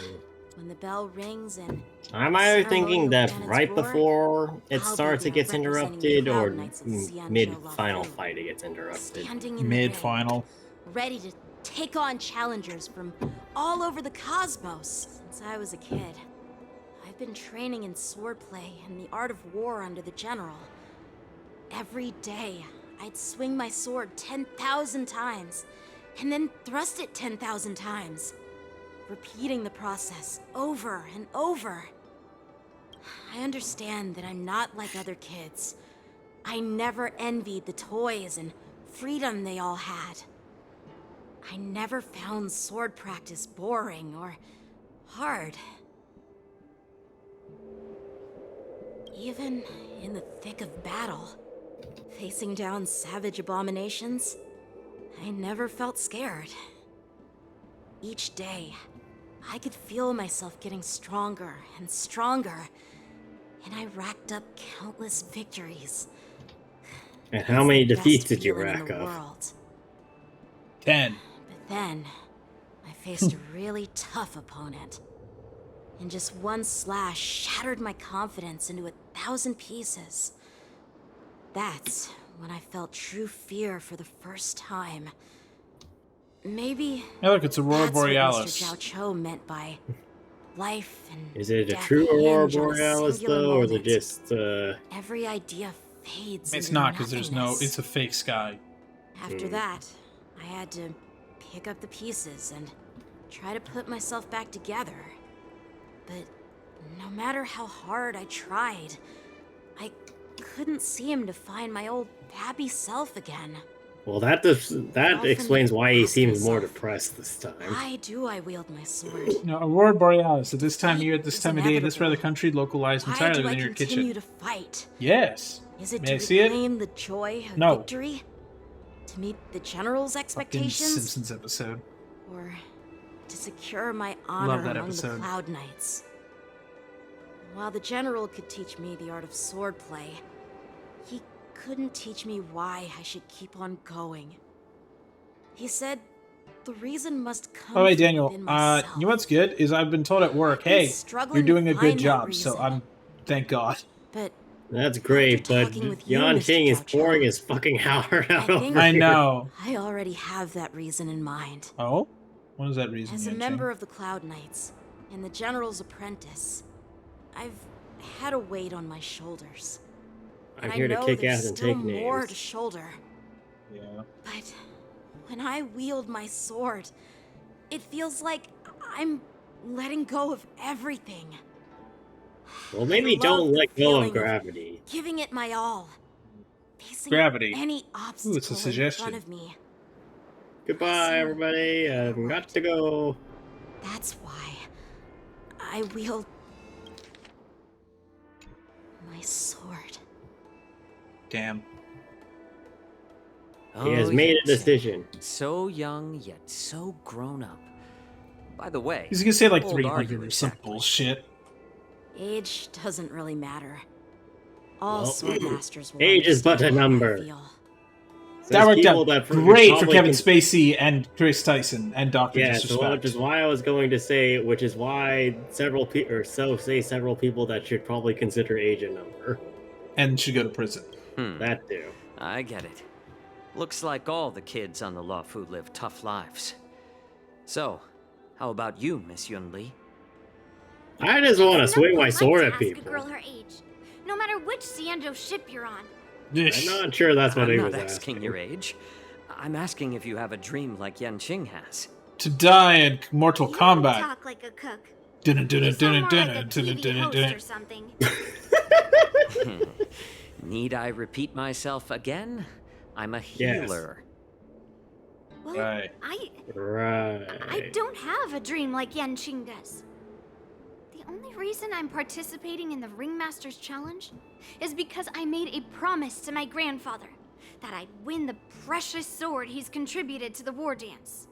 Speaker 4: When the bell rings and
Speaker 2: I'm either thinking that
Speaker 4: ceremonial
Speaker 2: right
Speaker 4: cannons roar,
Speaker 2: before it
Speaker 4: I'll be
Speaker 2: starts, it
Speaker 4: there
Speaker 2: gets
Speaker 4: representing the
Speaker 2: interrupted,
Speaker 4: Cloud
Speaker 2: or
Speaker 4: Knights of Xianzhou
Speaker 2: mid-final
Speaker 4: Lafu,
Speaker 2: fight it gets interrupted.
Speaker 4: standing in the
Speaker 1: Mid
Speaker 4: ring,
Speaker 1: final.
Speaker 4: ready to take on challengers from all over the cosmos. Since I was a kid, I've been training in swordplay and the art of war under the general. Every day, I'd swing my sword 10,000 times, and then thrust it 10,000 times, repeating the process over and over. I understand that I'm not like other kids. I never envied the toys and freedom they all had. I never found sword practice boring or hard. Even in the thick of battle, facing down savage abominations, I never felt scared. Each day, I could feel myself getting stronger and stronger, and I racked up countless victories.
Speaker 2: And how many
Speaker 4: It's the
Speaker 2: defeats
Speaker 4: best
Speaker 2: did you
Speaker 4: feeling in
Speaker 2: rack
Speaker 4: the
Speaker 2: up?
Speaker 4: world.
Speaker 1: 10.
Speaker 4: But then, I faced a really tough opponent. And just one slash shattered my confidence into 1,000 pieces. That's when I felt true fear for the first time. Maybe
Speaker 1: Hey, look, it's Aurora
Speaker 4: that's what Mr.
Speaker 1: Borealis.
Speaker 4: Zhao Cho meant by life and
Speaker 2: Is it a
Speaker 4: death
Speaker 2: true Aurora
Speaker 4: hinge on a
Speaker 2: Borealis,
Speaker 4: singular
Speaker 2: though, or is it
Speaker 4: moment.
Speaker 2: just,
Speaker 4: Every idea fades
Speaker 1: It's
Speaker 4: into
Speaker 1: not, because there's no...
Speaker 4: nothingness.
Speaker 1: It's a fake sky.
Speaker 4: After that, I had to pick up the pieces and try to put myself back together. But no matter how hard I tried, I couldn't seem to find my old happy self again.
Speaker 2: well, that
Speaker 4: Often
Speaker 2: explains why he
Speaker 4: ask
Speaker 2: seems more
Speaker 4: myself,
Speaker 2: depressed this time.
Speaker 4: why do I wield my sword?
Speaker 1: No, Aurora Borealis. At this time of
Speaker 4: Fight
Speaker 1: year, at this
Speaker 4: is
Speaker 1: time of day, in this part of the
Speaker 4: inevitable.
Speaker 1: country, localized
Speaker 4: Why
Speaker 1: entirely
Speaker 4: do I
Speaker 1: within your
Speaker 4: continue
Speaker 1: kitchen.
Speaker 4: to fight?
Speaker 1: Yes.
Speaker 4: Is it
Speaker 1: May I
Speaker 4: to
Speaker 1: see it?
Speaker 4: reclaim the joy of
Speaker 1: No.
Speaker 4: victory? To meet the general's
Speaker 1: Fucking
Speaker 4: expectations?
Speaker 1: Simpsons episode.
Speaker 4: Or to secure my honor
Speaker 1: that
Speaker 4: among
Speaker 1: episode.
Speaker 4: the Cloud Knights? While the general could teach me the art of swordplay, he couldn't teach me why I should keep on going. He said the reason must come
Speaker 1: Oh, hey,
Speaker 4: from
Speaker 1: Daniel.
Speaker 4: within myself.
Speaker 1: You know what's good? Is I've been told at work,
Speaker 4: I've been
Speaker 1: hey,
Speaker 4: struggling
Speaker 1: you're doing
Speaker 4: to
Speaker 1: a good
Speaker 4: find that
Speaker 1: job, so
Speaker 4: reason.
Speaker 1: thank God.
Speaker 4: But
Speaker 2: That's great,
Speaker 4: after
Speaker 2: but
Speaker 4: talking with you,
Speaker 2: Yan
Speaker 4: Mr.
Speaker 2: Qing is
Speaker 4: Zhao Cho,
Speaker 2: pouring his fucking heart out
Speaker 4: I think-
Speaker 2: over
Speaker 1: I
Speaker 2: here.
Speaker 1: know.
Speaker 4: I already have that reason in mind.
Speaker 1: Oh? What is that reason?
Speaker 4: As a
Speaker 1: Yan
Speaker 4: member
Speaker 1: Qing?
Speaker 4: of the Cloud Knights and the General's apprentice, I've had a weight on my shoulders.
Speaker 2: I'm
Speaker 4: And
Speaker 2: here
Speaker 4: I
Speaker 2: to
Speaker 4: know
Speaker 2: kick
Speaker 4: there's
Speaker 2: ass and
Speaker 4: still
Speaker 2: take
Speaker 4: more to
Speaker 2: names.
Speaker 4: shoulder.
Speaker 1: Yeah.
Speaker 4: But when I wield my sword, it feels like I'm letting go of everything.
Speaker 2: Well, maybe
Speaker 4: I love
Speaker 2: don't
Speaker 4: the
Speaker 2: let go
Speaker 4: feeling
Speaker 2: of
Speaker 4: of
Speaker 2: gravity.
Speaker 4: Giving it my all. Facing
Speaker 1: Gravity.
Speaker 4: any obstacle in
Speaker 1: suggestion.
Speaker 4: front of me.
Speaker 2: Goodbye, everybody. I've got to go.
Speaker 4: That's why I wield my sword.
Speaker 1: Damn.
Speaker 2: He has
Speaker 6: Oh,
Speaker 2: made a
Speaker 6: yes.
Speaker 2: decision.
Speaker 6: So young, yet so grown up. By the way,
Speaker 1: He's gonna say like
Speaker 6: how old are
Speaker 1: 300
Speaker 6: you
Speaker 1: or some
Speaker 6: exactly?
Speaker 1: bullshit.
Speaker 4: Age doesn't really matter. All
Speaker 2: Well,
Speaker 4: sword masters will
Speaker 2: age is but a
Speaker 4: understand how I
Speaker 2: number.
Speaker 4: feel.
Speaker 2: Says
Speaker 1: That worked
Speaker 2: people
Speaker 1: out
Speaker 2: that
Speaker 1: great for
Speaker 2: probably
Speaker 1: Kevin
Speaker 2: cons-
Speaker 1: Spacey and Chris Tyson and Dr.
Speaker 2: Yeah, so
Speaker 1: Disrespect.
Speaker 2: which is why I was going to say, which is why several people, or so say several people that should probably consider age a number.
Speaker 1: And should go to prison.
Speaker 2: That too.
Speaker 6: I get it. Looks like all the kids on the Luofu live tough lives. So, how about you, Miss Yunli?
Speaker 2: I just want to
Speaker 5: It's
Speaker 2: swing
Speaker 5: not
Speaker 2: my
Speaker 5: polite
Speaker 2: sword
Speaker 5: to
Speaker 2: at
Speaker 5: ask a
Speaker 2: people.
Speaker 5: girl her age, no matter which Xianzhou ship you're on.
Speaker 2: I'm not sure that's what
Speaker 6: I'm
Speaker 2: he
Speaker 6: not
Speaker 2: was
Speaker 6: asking
Speaker 2: asking.
Speaker 6: your age. I'm asking if you have a dream like Yan Qing has.
Speaker 1: To die in Mortal
Speaker 5: You
Speaker 1: Kombat.
Speaker 5: talk like a cook.
Speaker 1: Dun dun
Speaker 5: You
Speaker 1: dun
Speaker 5: sound
Speaker 1: dun
Speaker 5: more
Speaker 1: dun
Speaker 5: like a
Speaker 1: dun
Speaker 5: TV
Speaker 1: dun
Speaker 5: host
Speaker 1: dun.
Speaker 5: or something.
Speaker 6: Need I repeat myself again? I'm a
Speaker 2: Yes.
Speaker 6: healer.
Speaker 5: Well,
Speaker 1: Right.
Speaker 5: I
Speaker 2: Right.
Speaker 5: don't have a dream like Yan Qing does. The only reason I'm participating in the Ringmaster's Challenge is because I made a promise to my grandfather that I'd win the precious sword he's contributed to the war dance.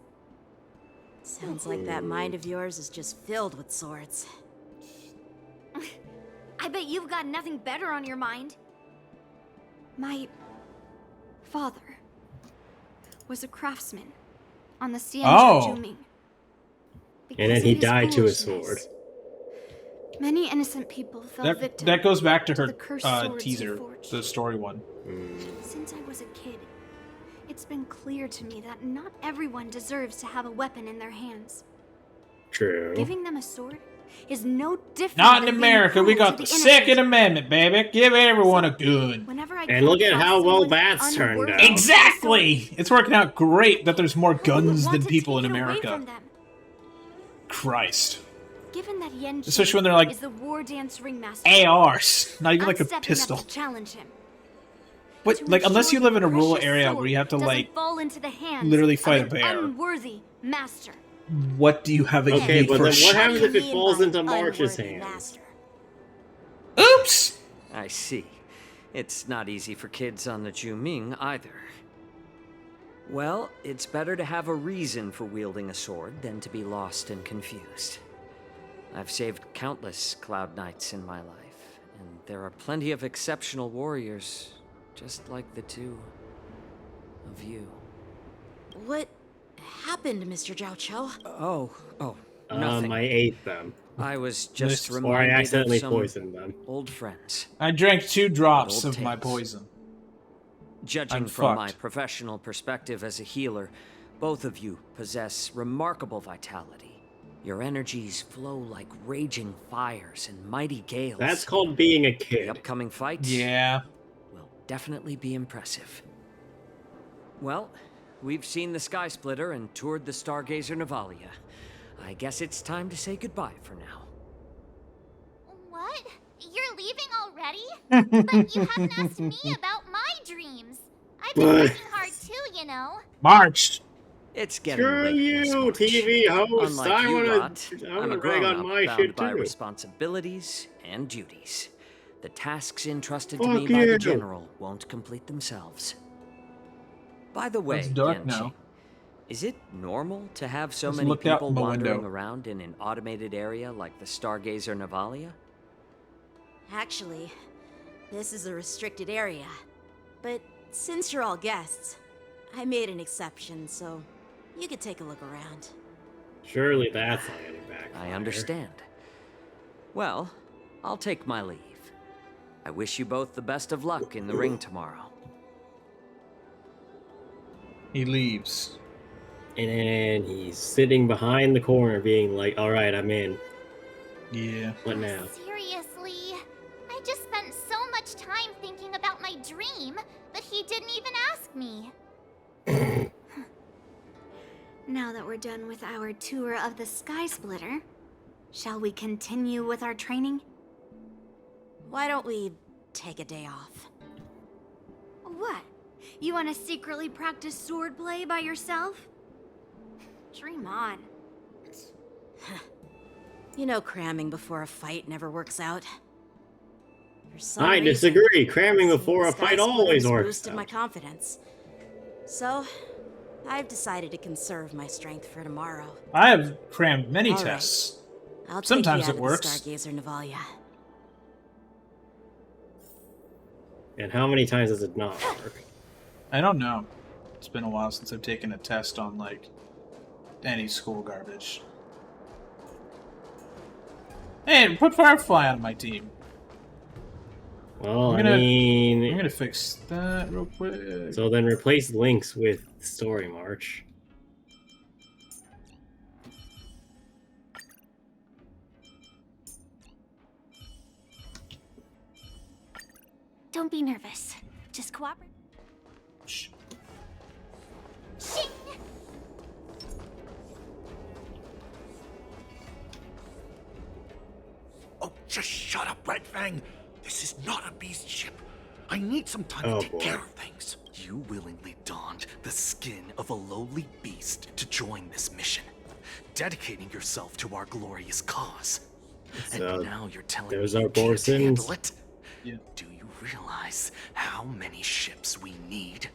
Speaker 4: Sounds like that mind of yours is just filled with swords.
Speaker 5: I bet you've got nothing better on your mind. My father was a craftsman on the Xianzhou
Speaker 1: Oh.
Speaker 5: Juming.
Speaker 2: And then
Speaker 5: Because
Speaker 2: he
Speaker 5: of his
Speaker 2: died to his
Speaker 5: foolishness,
Speaker 2: sword.
Speaker 5: Many innocent people fell victim
Speaker 1: That goes back to
Speaker 5: to
Speaker 1: her
Speaker 5: the cursed swords you
Speaker 1: teaser,
Speaker 5: forged.
Speaker 1: the story one.
Speaker 5: Since I was a kid, it's been clear to me that not everyone deserves to have a weapon in their hands.
Speaker 2: True.
Speaker 5: Giving them a sword is no different.
Speaker 1: Not in
Speaker 5: than being
Speaker 1: America. We
Speaker 5: cruel
Speaker 1: got
Speaker 5: to
Speaker 1: the
Speaker 5: innocent.
Speaker 1: Second Amendment, baby. Give everyone a gun.
Speaker 5: Whenever I
Speaker 2: And look
Speaker 5: come
Speaker 2: at
Speaker 5: across
Speaker 2: how well
Speaker 5: someone
Speaker 2: that's turned
Speaker 5: unworthy
Speaker 2: out.
Speaker 5: of a
Speaker 1: Exactly.
Speaker 5: sword,
Speaker 1: It's working out great that there's more
Speaker 5: who would
Speaker 1: guns
Speaker 5: want
Speaker 1: than
Speaker 5: to
Speaker 1: people in
Speaker 5: take it away
Speaker 1: America.
Speaker 5: from them?
Speaker 1: Christ.
Speaker 5: Given that Yen
Speaker 1: Especially when they're like
Speaker 5: is the war dance ringmaster,
Speaker 1: ARs, not even
Speaker 5: I'm
Speaker 1: like a
Speaker 5: stepping
Speaker 1: pistol.
Speaker 5: up to challenge him.
Speaker 1: What?
Speaker 5: To
Speaker 1: Like, unless you
Speaker 5: ensure
Speaker 1: live in a
Speaker 5: the
Speaker 1: rural
Speaker 5: precious
Speaker 1: area
Speaker 5: sword
Speaker 1: where you have to
Speaker 5: doesn't
Speaker 1: like
Speaker 5: fall into the hands
Speaker 1: literally
Speaker 5: of
Speaker 1: fight a
Speaker 5: an
Speaker 1: bear.
Speaker 5: unworthy master.
Speaker 1: What do you have
Speaker 2: Okay,
Speaker 1: against
Speaker 2: but
Speaker 1: for
Speaker 2: then what
Speaker 1: sure?
Speaker 2: happens if it
Speaker 4: mean
Speaker 2: falls
Speaker 4: by
Speaker 2: into March's
Speaker 4: unworthy
Speaker 2: hands?
Speaker 4: master?
Speaker 1: Oops.
Speaker 6: I see. It's not easy for kids on the Juming either. Well, it's better to have a reason for wielding a sword than to be lost and confused. I've saved countless Cloud Knights in my life, and there are plenty of exceptional warriors, just like the two of you.
Speaker 4: What happened, Mr. Zhao Cho?
Speaker 6: Nothing.
Speaker 2: I ate them.
Speaker 6: I was just
Speaker 1: Or I
Speaker 2: Or I
Speaker 6: reminded
Speaker 2: accidentally
Speaker 6: of some
Speaker 2: poisoned them.
Speaker 6: old friends.
Speaker 1: I drank 2 drops
Speaker 6: Old
Speaker 1: of my
Speaker 6: tales.
Speaker 1: poison.
Speaker 6: Judging
Speaker 1: I'm
Speaker 6: from my
Speaker 1: fucked.
Speaker 6: professional perspective as a healer, both of you possess remarkable vitality. Your energies flow like raging fires and mighty gales.
Speaker 2: That's called being a
Speaker 6: The
Speaker 2: kid.
Speaker 6: upcoming fight
Speaker 1: Yeah.
Speaker 6: will definitely be impressive. Well, we've seen the Sky Splitter and toured the Stargazer Navalia. I guess it's time to say goodbye for now.
Speaker 3: What? You're leaving already? But you haven't asked me about my dreams. I've been working hard too, you know.
Speaker 1: March.
Speaker 6: It's getting
Speaker 2: Screw
Speaker 6: late, Miss
Speaker 2: you,
Speaker 6: March.
Speaker 2: TV host.
Speaker 6: Unlike
Speaker 2: I
Speaker 6: you
Speaker 2: wanna,
Speaker 6: lot,
Speaker 2: I
Speaker 6: I'm
Speaker 2: wanna
Speaker 6: a
Speaker 2: rag on
Speaker 6: grown-up
Speaker 2: my
Speaker 6: bound
Speaker 2: shit
Speaker 6: by
Speaker 2: too.
Speaker 6: responsibilities and duties. The tasks entrusted
Speaker 2: Fuck
Speaker 6: to me by
Speaker 2: you.
Speaker 6: the General won't complete themselves. By the way,
Speaker 1: It's dark
Speaker 6: Genji,
Speaker 1: now.
Speaker 6: is it normal to have so
Speaker 1: Just
Speaker 6: many
Speaker 1: looked out
Speaker 6: people
Speaker 1: my
Speaker 6: wandering
Speaker 1: window.
Speaker 6: around in an automated area like the Stargazer Navalia?
Speaker 4: Actually, this is a restricted area. But since you're all guests, I made an exception, so you could take a look around.
Speaker 2: Surely that's not getting back.
Speaker 6: I understand. Well, I'll take my leave. I wish you both the best of luck in the ring tomorrow.
Speaker 1: He leaves.
Speaker 2: And he's sitting behind the corner being like, alright, I'm in.
Speaker 1: Yeah.
Speaker 2: What now?
Speaker 3: Seriously? I just spent so much time thinking about my dream that he didn't even ask me.
Speaker 5: Now that we're done with our tour of the Sky Splitter, shall we continue with our training?
Speaker 4: Why don't we take a day off?
Speaker 5: What? You want to secretly practice swordplay by yourself? Dream on.
Speaker 4: You know cramming before a fight never works out. For some
Speaker 2: I
Speaker 4: reason,
Speaker 2: disagree. Cramming
Speaker 4: seeing
Speaker 2: before
Speaker 4: the
Speaker 2: a
Speaker 4: Sky
Speaker 2: fight
Speaker 4: Splitter
Speaker 2: always
Speaker 4: has
Speaker 2: works
Speaker 4: boosted my
Speaker 2: out.
Speaker 4: confidence. So, I've decided to conserve my strength for tomorrow.
Speaker 1: I have crammed many
Speaker 4: All right.
Speaker 1: tests.
Speaker 4: I'll take
Speaker 1: Sometimes
Speaker 4: you out
Speaker 1: it
Speaker 4: of
Speaker 1: works.
Speaker 4: The Stargazer Navalia.
Speaker 2: And how many times does it not work?
Speaker 1: I don't know. It's been a while since I've taken a test on, like, any school garbage. Hey, put Firefly on my team.
Speaker 2: Well,
Speaker 1: I'm gonna-
Speaker 2: I mean...
Speaker 1: I'm gonna fix that real quick.
Speaker 2: So then replace Lynx with Story March.
Speaker 3: Don't be nervous. Just cooperate.
Speaker 1: Shh.
Speaker 3: Shing!
Speaker 7: Oh, just shut up, Red Fang. This is not a beast ship. I need some time
Speaker 2: Oh,
Speaker 7: to take
Speaker 2: boy.
Speaker 7: care of things. You willingly donned the skin of a lowly beast to join this mission, dedicating yourself to our glorious cause.
Speaker 2: So,
Speaker 7: And now you're telling me
Speaker 2: there's
Speaker 7: you
Speaker 2: our
Speaker 7: can't
Speaker 2: Borsons.
Speaker 7: handle it?
Speaker 1: Yeah.
Speaker 7: Do you realize how many ships we need?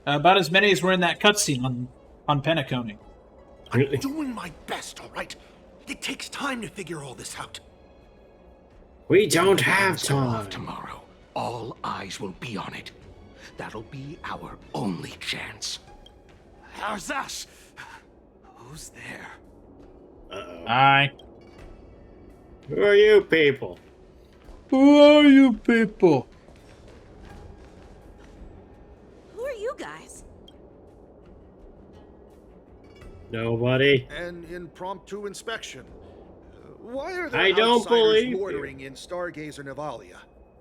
Speaker 1: About as many as were in that cutscene on Penacony.
Speaker 7: I'm doing my best, all right? It takes time to figure all this out.
Speaker 2: We don't have
Speaker 7: Let's go off
Speaker 2: time.
Speaker 7: tomorrow. All eyes will be on it. That'll be our only chance. How's that? Who's there?
Speaker 2: Uh-oh.
Speaker 1: Aye.
Speaker 2: Who are you people?
Speaker 1: Who are you people?
Speaker 4: Who are you guys?
Speaker 2: Nobody.
Speaker 8: An impromptu inspection. Why are there
Speaker 2: I don't
Speaker 8: outsiders
Speaker 2: believe you.
Speaker 8: loitering in Stargazer Navalia?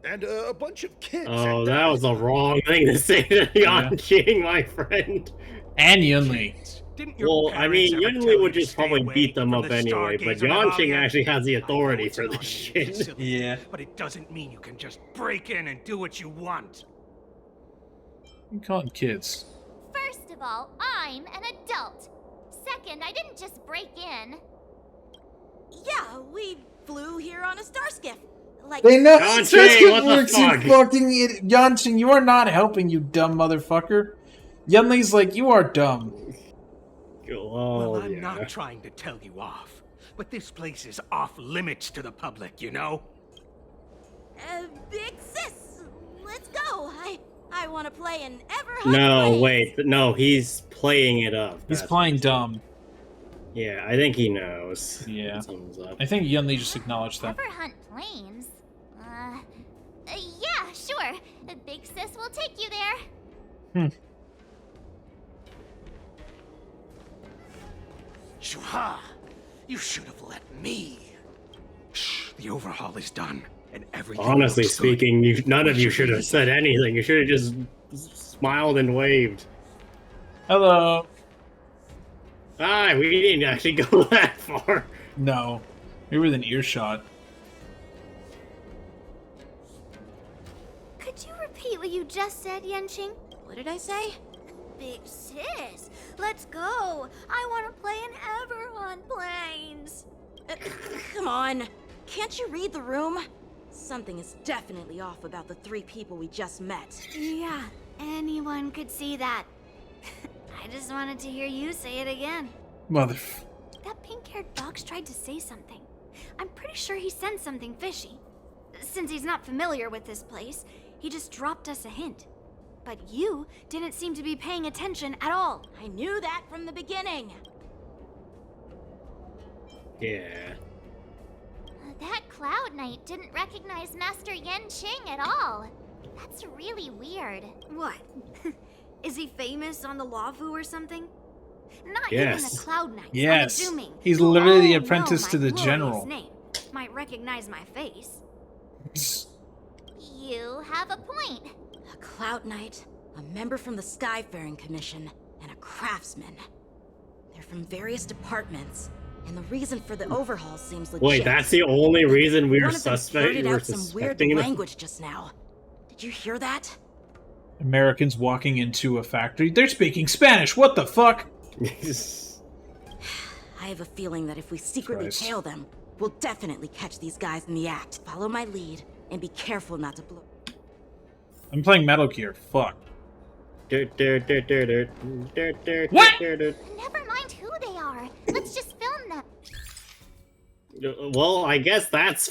Speaker 8: And a bunch of kids.
Speaker 2: Oh,
Speaker 8: at
Speaker 2: that was the wrong thing to say to
Speaker 1: Yeah.
Speaker 2: Yanqing, my friend.
Speaker 1: And Yunli.
Speaker 9: Didn't your
Speaker 2: Well, I mean,
Speaker 9: parents ever
Speaker 2: Yunli
Speaker 9: tell
Speaker 2: would
Speaker 9: you to
Speaker 2: just
Speaker 9: stay
Speaker 2: probably
Speaker 9: away
Speaker 2: beat them
Speaker 9: from
Speaker 2: up
Speaker 9: the
Speaker 2: anyway, but
Speaker 9: Stargazer
Speaker 2: Yanqing
Speaker 9: Navalia?
Speaker 2: actually has the
Speaker 9: I know
Speaker 2: authority
Speaker 9: it's
Speaker 2: for
Speaker 9: an
Speaker 2: this
Speaker 9: automated
Speaker 2: shit.
Speaker 9: facility,
Speaker 1: Yeah.
Speaker 9: But it doesn't mean you can just break in and do what you want.
Speaker 1: You call them kids.
Speaker 3: First of all, I'm an adult. Second, I didn't just break in.
Speaker 4: Yeah, we flew here on a star skiff. Like,
Speaker 1: They know
Speaker 2: Yanqing,
Speaker 1: Starship
Speaker 2: what the
Speaker 1: works, you
Speaker 2: fuck?
Speaker 1: fucking idiot. Yanshin, you are not helping, you dumb motherfucker. Yunli's like, you are dumb.
Speaker 2: Oh,
Speaker 9: Well, I'm
Speaker 2: yeah.
Speaker 9: not trying to tell you off, but this place is off limits to the public, you know?
Speaker 4: Big sis, let's go. I want to play an ever
Speaker 2: No, wait. No, he's playing it up.
Speaker 1: He's
Speaker 2: That's-
Speaker 1: playing dumb.
Speaker 2: Yeah, I think he knows.
Speaker 1: Yeah.
Speaker 2: Something's up.
Speaker 1: I think Yunli just acknowledged that.
Speaker 3: Ever hunt planes? Yeah, sure. Big sis will take you there.
Speaker 9: Shuha! You should have let me. Shh, the overhaul is done, and everything
Speaker 2: Honestly
Speaker 9: looks good.
Speaker 2: speaking, none of you should have said anything. You should have just smiled and waved.
Speaker 1: Hello.
Speaker 2: Ah, we didn't actually go that far.
Speaker 1: No. We were within earshot.
Speaker 5: Could you repeat what you just said, Yenqing?
Speaker 4: What did I say?
Speaker 5: Big sis, let's go. I want to play an ever on planes.
Speaker 4: Come on. Can't you read the room? Something is definitely off about the 3 people we just met.
Speaker 5: Yeah, anyone could see that. I just wanted to hear you say it again.
Speaker 1: Mother.
Speaker 5: That pink-haired fox tried to say something. I'm pretty sure he sensed something fishy. Since he's not familiar with this place, he just dropped us a hint. But you didn't seem to be paying attention at all.
Speaker 4: I knew that from the beginning.
Speaker 2: Yeah.
Speaker 3: That Cloud Knight didn't recognize Master Yenqing at all. That's really weird.
Speaker 5: What? Is he famous on the Lavu or something? Not
Speaker 2: Yes.
Speaker 5: even the Cloud Knights.
Speaker 1: Yes.
Speaker 5: I'm assuming.
Speaker 1: He's
Speaker 5: who
Speaker 1: literally the
Speaker 5: all know
Speaker 1: apprentice
Speaker 5: my
Speaker 1: to the
Speaker 5: glorious
Speaker 1: general.
Speaker 5: Name. Might recognize my face.
Speaker 3: You have a point.
Speaker 4: A Cloud Knight, a member from the Skyfaring Commission, and a craftsman. They're from various departments, and the reason for the overhaul seems legit.
Speaker 2: Wait, that's the only reason we were
Speaker 4: One of them blurted out some weird
Speaker 2: suspecting them?
Speaker 4: language just now. Did you hear that?
Speaker 1: Americans walking into a factory. They're speaking Spanish. What the fuck?
Speaker 4: I have a feeling that if we secretly
Speaker 1: Christ.
Speaker 4: tail them, we'll definitely catch these guys in the act. Follow my lead, and be careful not to blow.
Speaker 1: I'm playing Metal Gear. Fuck.
Speaker 2: What?
Speaker 3: Never mind who they are. Let's just film them.
Speaker 2: Well, I guess that's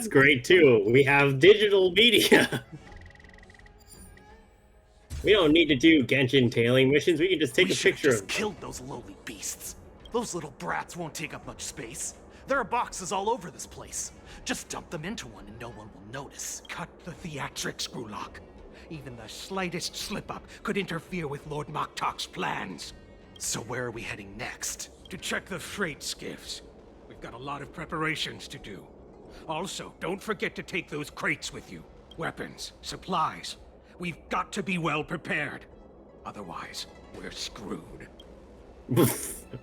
Speaker 2: great too. We have digital media. We don't need to do Genshin tailing missions. We can just take
Speaker 7: We
Speaker 2: a
Speaker 7: should've
Speaker 2: picture
Speaker 7: just
Speaker 2: of
Speaker 7: killed those lowly beasts. Those little brats won't take up much space. There are boxes all over this place. Just dump them into one and no one will notice.
Speaker 9: Cut the theatrics, Grulock. Even the slightest slip-up could interfere with Lord Moktok's plans.
Speaker 7: So where are we heading next?
Speaker 9: To check the freight skiffs. We've got a lot of preparations to do. Also, don't forget to take those crates with you. Weapons, supplies. We've got to be well prepared. Otherwise, we're screwed.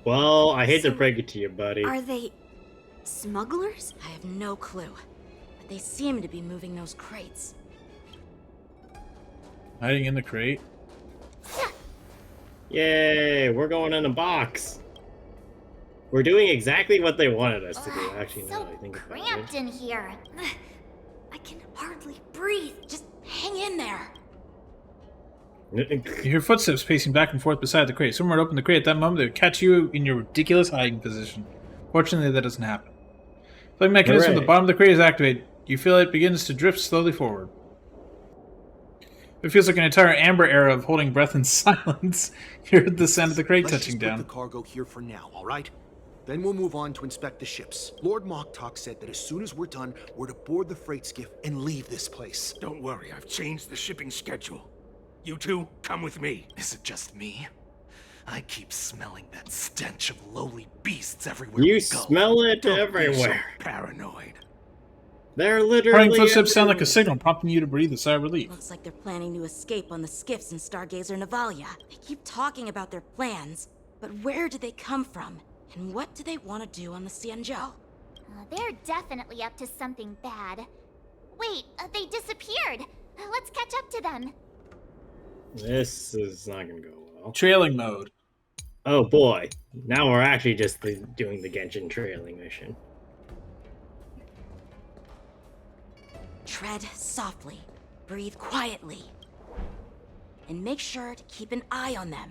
Speaker 2: Well, I hate to
Speaker 5: So,
Speaker 2: break it to you, buddy.
Speaker 5: Are they smugglers?
Speaker 4: I have no clue, but they seem to be moving those crates.
Speaker 1: Hiding in the crate.
Speaker 2: Yay, we're going in a box. We're doing exactly what they wanted us to do, actually, now
Speaker 3: So
Speaker 2: that I think about
Speaker 3: cramped
Speaker 2: it.
Speaker 3: in here.
Speaker 5: I can hardly breathe.
Speaker 4: Just hang in there.
Speaker 1: You hear footsteps pacing back and forth beside the crate. Someone would open the crate at that moment. They would catch you in your ridiculous hiding position. Fortunately, that doesn't happen. The mechanism at the
Speaker 2: Hooray.
Speaker 1: bottom of the crate is activated. You feel it begins to drift slowly forward. It feels like an entire Amber era of holding breath in silence. You heard the sound of the crate
Speaker 8: Let's
Speaker 1: touching
Speaker 8: just put
Speaker 1: down.
Speaker 8: the cargo here for now, all right? Then we'll move on to inspect the ships. Lord Moktok said that as soon as we're done, we're to board the freight skiff and leave this place.
Speaker 9: Don't worry, I've changed the shipping schedule. You two, come with me.
Speaker 7: Is it just me? I keep smelling that stench of lowly beasts everywhere
Speaker 2: You
Speaker 7: we go.
Speaker 2: smell it
Speaker 9: Don't be so
Speaker 2: everywhere.
Speaker 9: paranoid.
Speaker 2: They're
Speaker 1: Hurrying
Speaker 2: literally
Speaker 1: footsteps sound like a
Speaker 2: everywhere.
Speaker 1: signal, prompting you to breathe a sigh of relief.
Speaker 4: Looks like they're planning to escape on the skiffs in Stargazer Navalia. They keep talking about their plans, but where do they come from? And what do they want to do on the Xianzhou?
Speaker 3: They're definitely up to something bad. Wait, they disappeared. Let's catch up to them.
Speaker 2: This is not gonna go well.
Speaker 1: Trailing mode.
Speaker 2: Oh boy. Now we're actually just doing the Genshin trailing mission.
Speaker 4: Tread softly, breathe quietly, and make sure to keep an eye on them.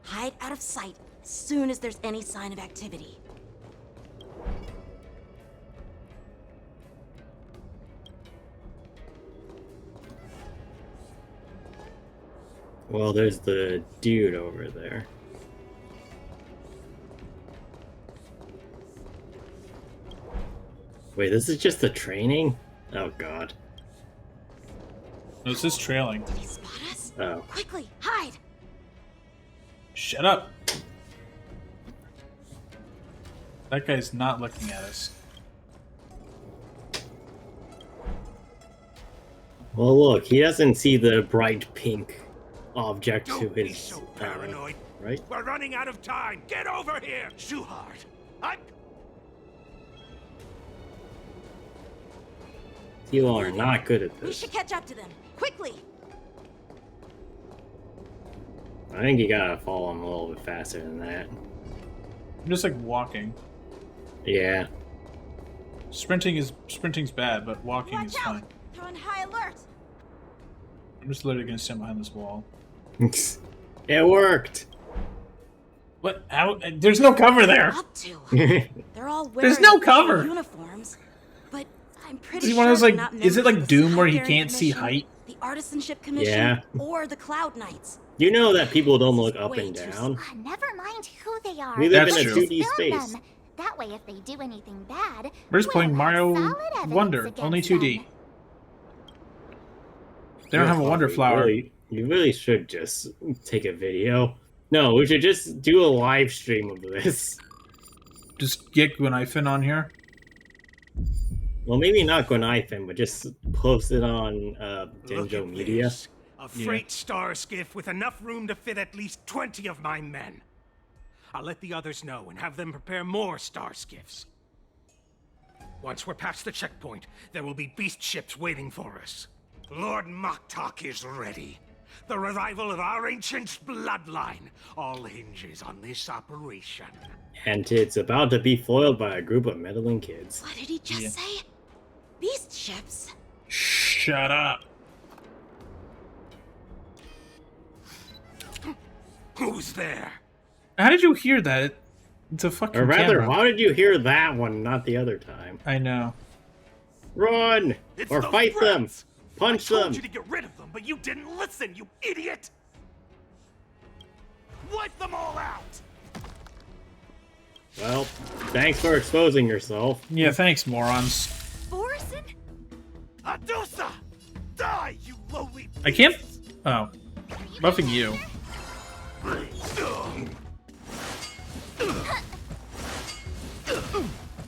Speaker 4: Hide out of sight as soon as there's any sign of activity.
Speaker 2: Well, there's the dude over there. Wait, this is just the training? Oh god.
Speaker 1: No, this is trailing.
Speaker 4: Did he spot us?
Speaker 2: Oh.
Speaker 4: Quickly, hide!
Speaker 1: Shut up. That guy's not looking at us.
Speaker 2: Well, look, he doesn't see the bright pink object to
Speaker 9: Don't be
Speaker 2: his
Speaker 9: so paranoid.
Speaker 2: right?
Speaker 9: We're running out of time. Get over here.
Speaker 7: Shuhard, I'm...
Speaker 2: You are not good at
Speaker 4: We
Speaker 2: this.
Speaker 4: should catch up to them. Quickly!
Speaker 2: I think you gotta follow him a little bit faster than that.
Speaker 1: I'm just like walking.
Speaker 2: Yeah.
Speaker 1: Sprinting's bad, but walking
Speaker 4: Watch
Speaker 1: is
Speaker 4: out!
Speaker 1: fine.
Speaker 4: They're on high alert!
Speaker 1: I'm just literally gonna stand behind this wall.
Speaker 2: It worked!
Speaker 1: What? How? There's no cover there.
Speaker 4: Up to? They're all wearing
Speaker 1: There's no
Speaker 4: official
Speaker 1: cover.
Speaker 4: uniforms, but I'm pretty
Speaker 1: Is he
Speaker 4: sure
Speaker 1: one of those,
Speaker 4: they're
Speaker 1: like-
Speaker 4: not
Speaker 1: is it
Speaker 4: members
Speaker 1: like
Speaker 4: of the
Speaker 1: Doom where he
Speaker 4: Sky-Faring
Speaker 1: can't see
Speaker 4: Commission,
Speaker 1: height?
Speaker 4: the Artisanship Commission,
Speaker 2: Yeah.
Speaker 4: or the Cloud Knights.
Speaker 2: You know that people don't look up
Speaker 4: Way
Speaker 2: and
Speaker 4: too
Speaker 2: down.
Speaker 3: Never mind who they are.
Speaker 2: We live
Speaker 1: That's
Speaker 2: in a
Speaker 1: true.
Speaker 2: 2D
Speaker 3: Film
Speaker 2: space.
Speaker 3: them. That way, if they do anything bad,
Speaker 1: We're just
Speaker 3: we'll
Speaker 1: playing
Speaker 3: have
Speaker 1: Mario
Speaker 3: solid evidence
Speaker 1: Wonder, only
Speaker 3: against
Speaker 1: 2D.
Speaker 3: them.
Speaker 1: They don't have a
Speaker 2: Yeah,
Speaker 1: Wonder Flower.
Speaker 2: You really should just take a video. No, we should just do a live stream of this.
Speaker 1: Just get Gwenifin on here.
Speaker 2: Well, maybe not Gwenifin, but just post it on
Speaker 9: Look
Speaker 2: Genjo
Speaker 9: at
Speaker 2: Media.
Speaker 9: this. A freight star skiff with enough room to fit at least 20 of my men. I'll let the others know and have them prepare more star skiffs. Once we're past the checkpoint, there will be beast ships waiting for us. Lord Moktok is ready. The revival of our ancient bloodline all hinges on this operation.
Speaker 2: And it's about to be foiled by a group of meddling kids.
Speaker 4: What did he just say? Beast ships?
Speaker 1: Shut up.
Speaker 9: Who's there?
Speaker 1: How did you hear that? It's a fucking
Speaker 2: Or rather,
Speaker 1: camera.
Speaker 2: how did you hear that one, not the other time?
Speaker 1: I know.
Speaker 2: Run!
Speaker 7: It's
Speaker 2: Or
Speaker 7: those
Speaker 2: fight them!
Speaker 7: rats.
Speaker 2: Punch
Speaker 7: I told
Speaker 2: them!
Speaker 7: you to get rid of them, but you didn't listen, you idiot! Wipe them all out!
Speaker 2: Well, thanks for exposing yourself.
Speaker 1: Yeah, thanks, morons.
Speaker 5: Orison?
Speaker 7: Adusa! Die, you lowly
Speaker 1: I can't. Oh, buffing you.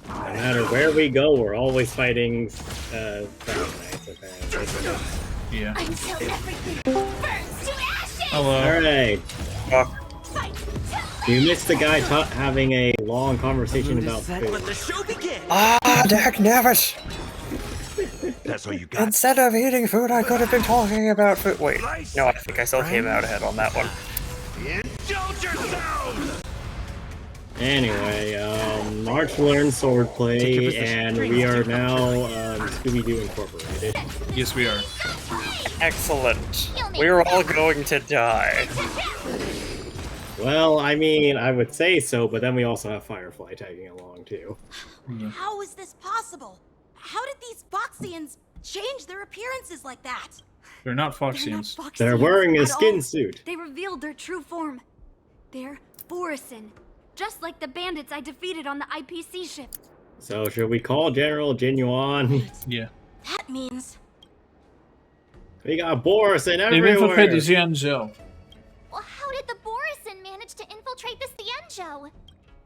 Speaker 2: No matter where we go, we're always fighting Crown Knights, apparently.
Speaker 1: Yeah.
Speaker 3: Until everything burns to ashes.
Speaker 1: Hello.
Speaker 2: Alright,
Speaker 3: Fight
Speaker 2: you missed the guy having a long conversation about food.
Speaker 6: Let the show begin!
Speaker 10: Ah, Dak Navis!
Speaker 7: That's all you got.
Speaker 10: Instead of eating food, I could have been talking about food. Wait, no, I think I still came out ahead on that one.
Speaker 7: Indulge yourselves!
Speaker 2: Anyway, March learned swordplay, and we are now Scooby-Doo Incorporated.
Speaker 1: Yes, we are.
Speaker 10: Excellent. We're all going to die.
Speaker 2: Well, I mean, I would say so, but then we also have Firefly tagging along, too.
Speaker 4: How is this possible? How did these Foxians change their appearances like that?
Speaker 1: They're not
Speaker 5: They're not
Speaker 1: Foxians.
Speaker 5: Foxians
Speaker 2: They're wearing a
Speaker 5: at
Speaker 2: skin
Speaker 5: all.
Speaker 2: suit.
Speaker 5: They revealed their true form. They're Orison, just like the bandits I defeated on the IPC ship.
Speaker 2: So should we call General Genuine?
Speaker 1: Yeah.
Speaker 4: That means
Speaker 2: We got Boris and
Speaker 1: They've
Speaker 2: everywhere.
Speaker 1: infiltrated the Xianzhou.
Speaker 3: Well, how did the Borisin manage to infiltrate the Xianzhou?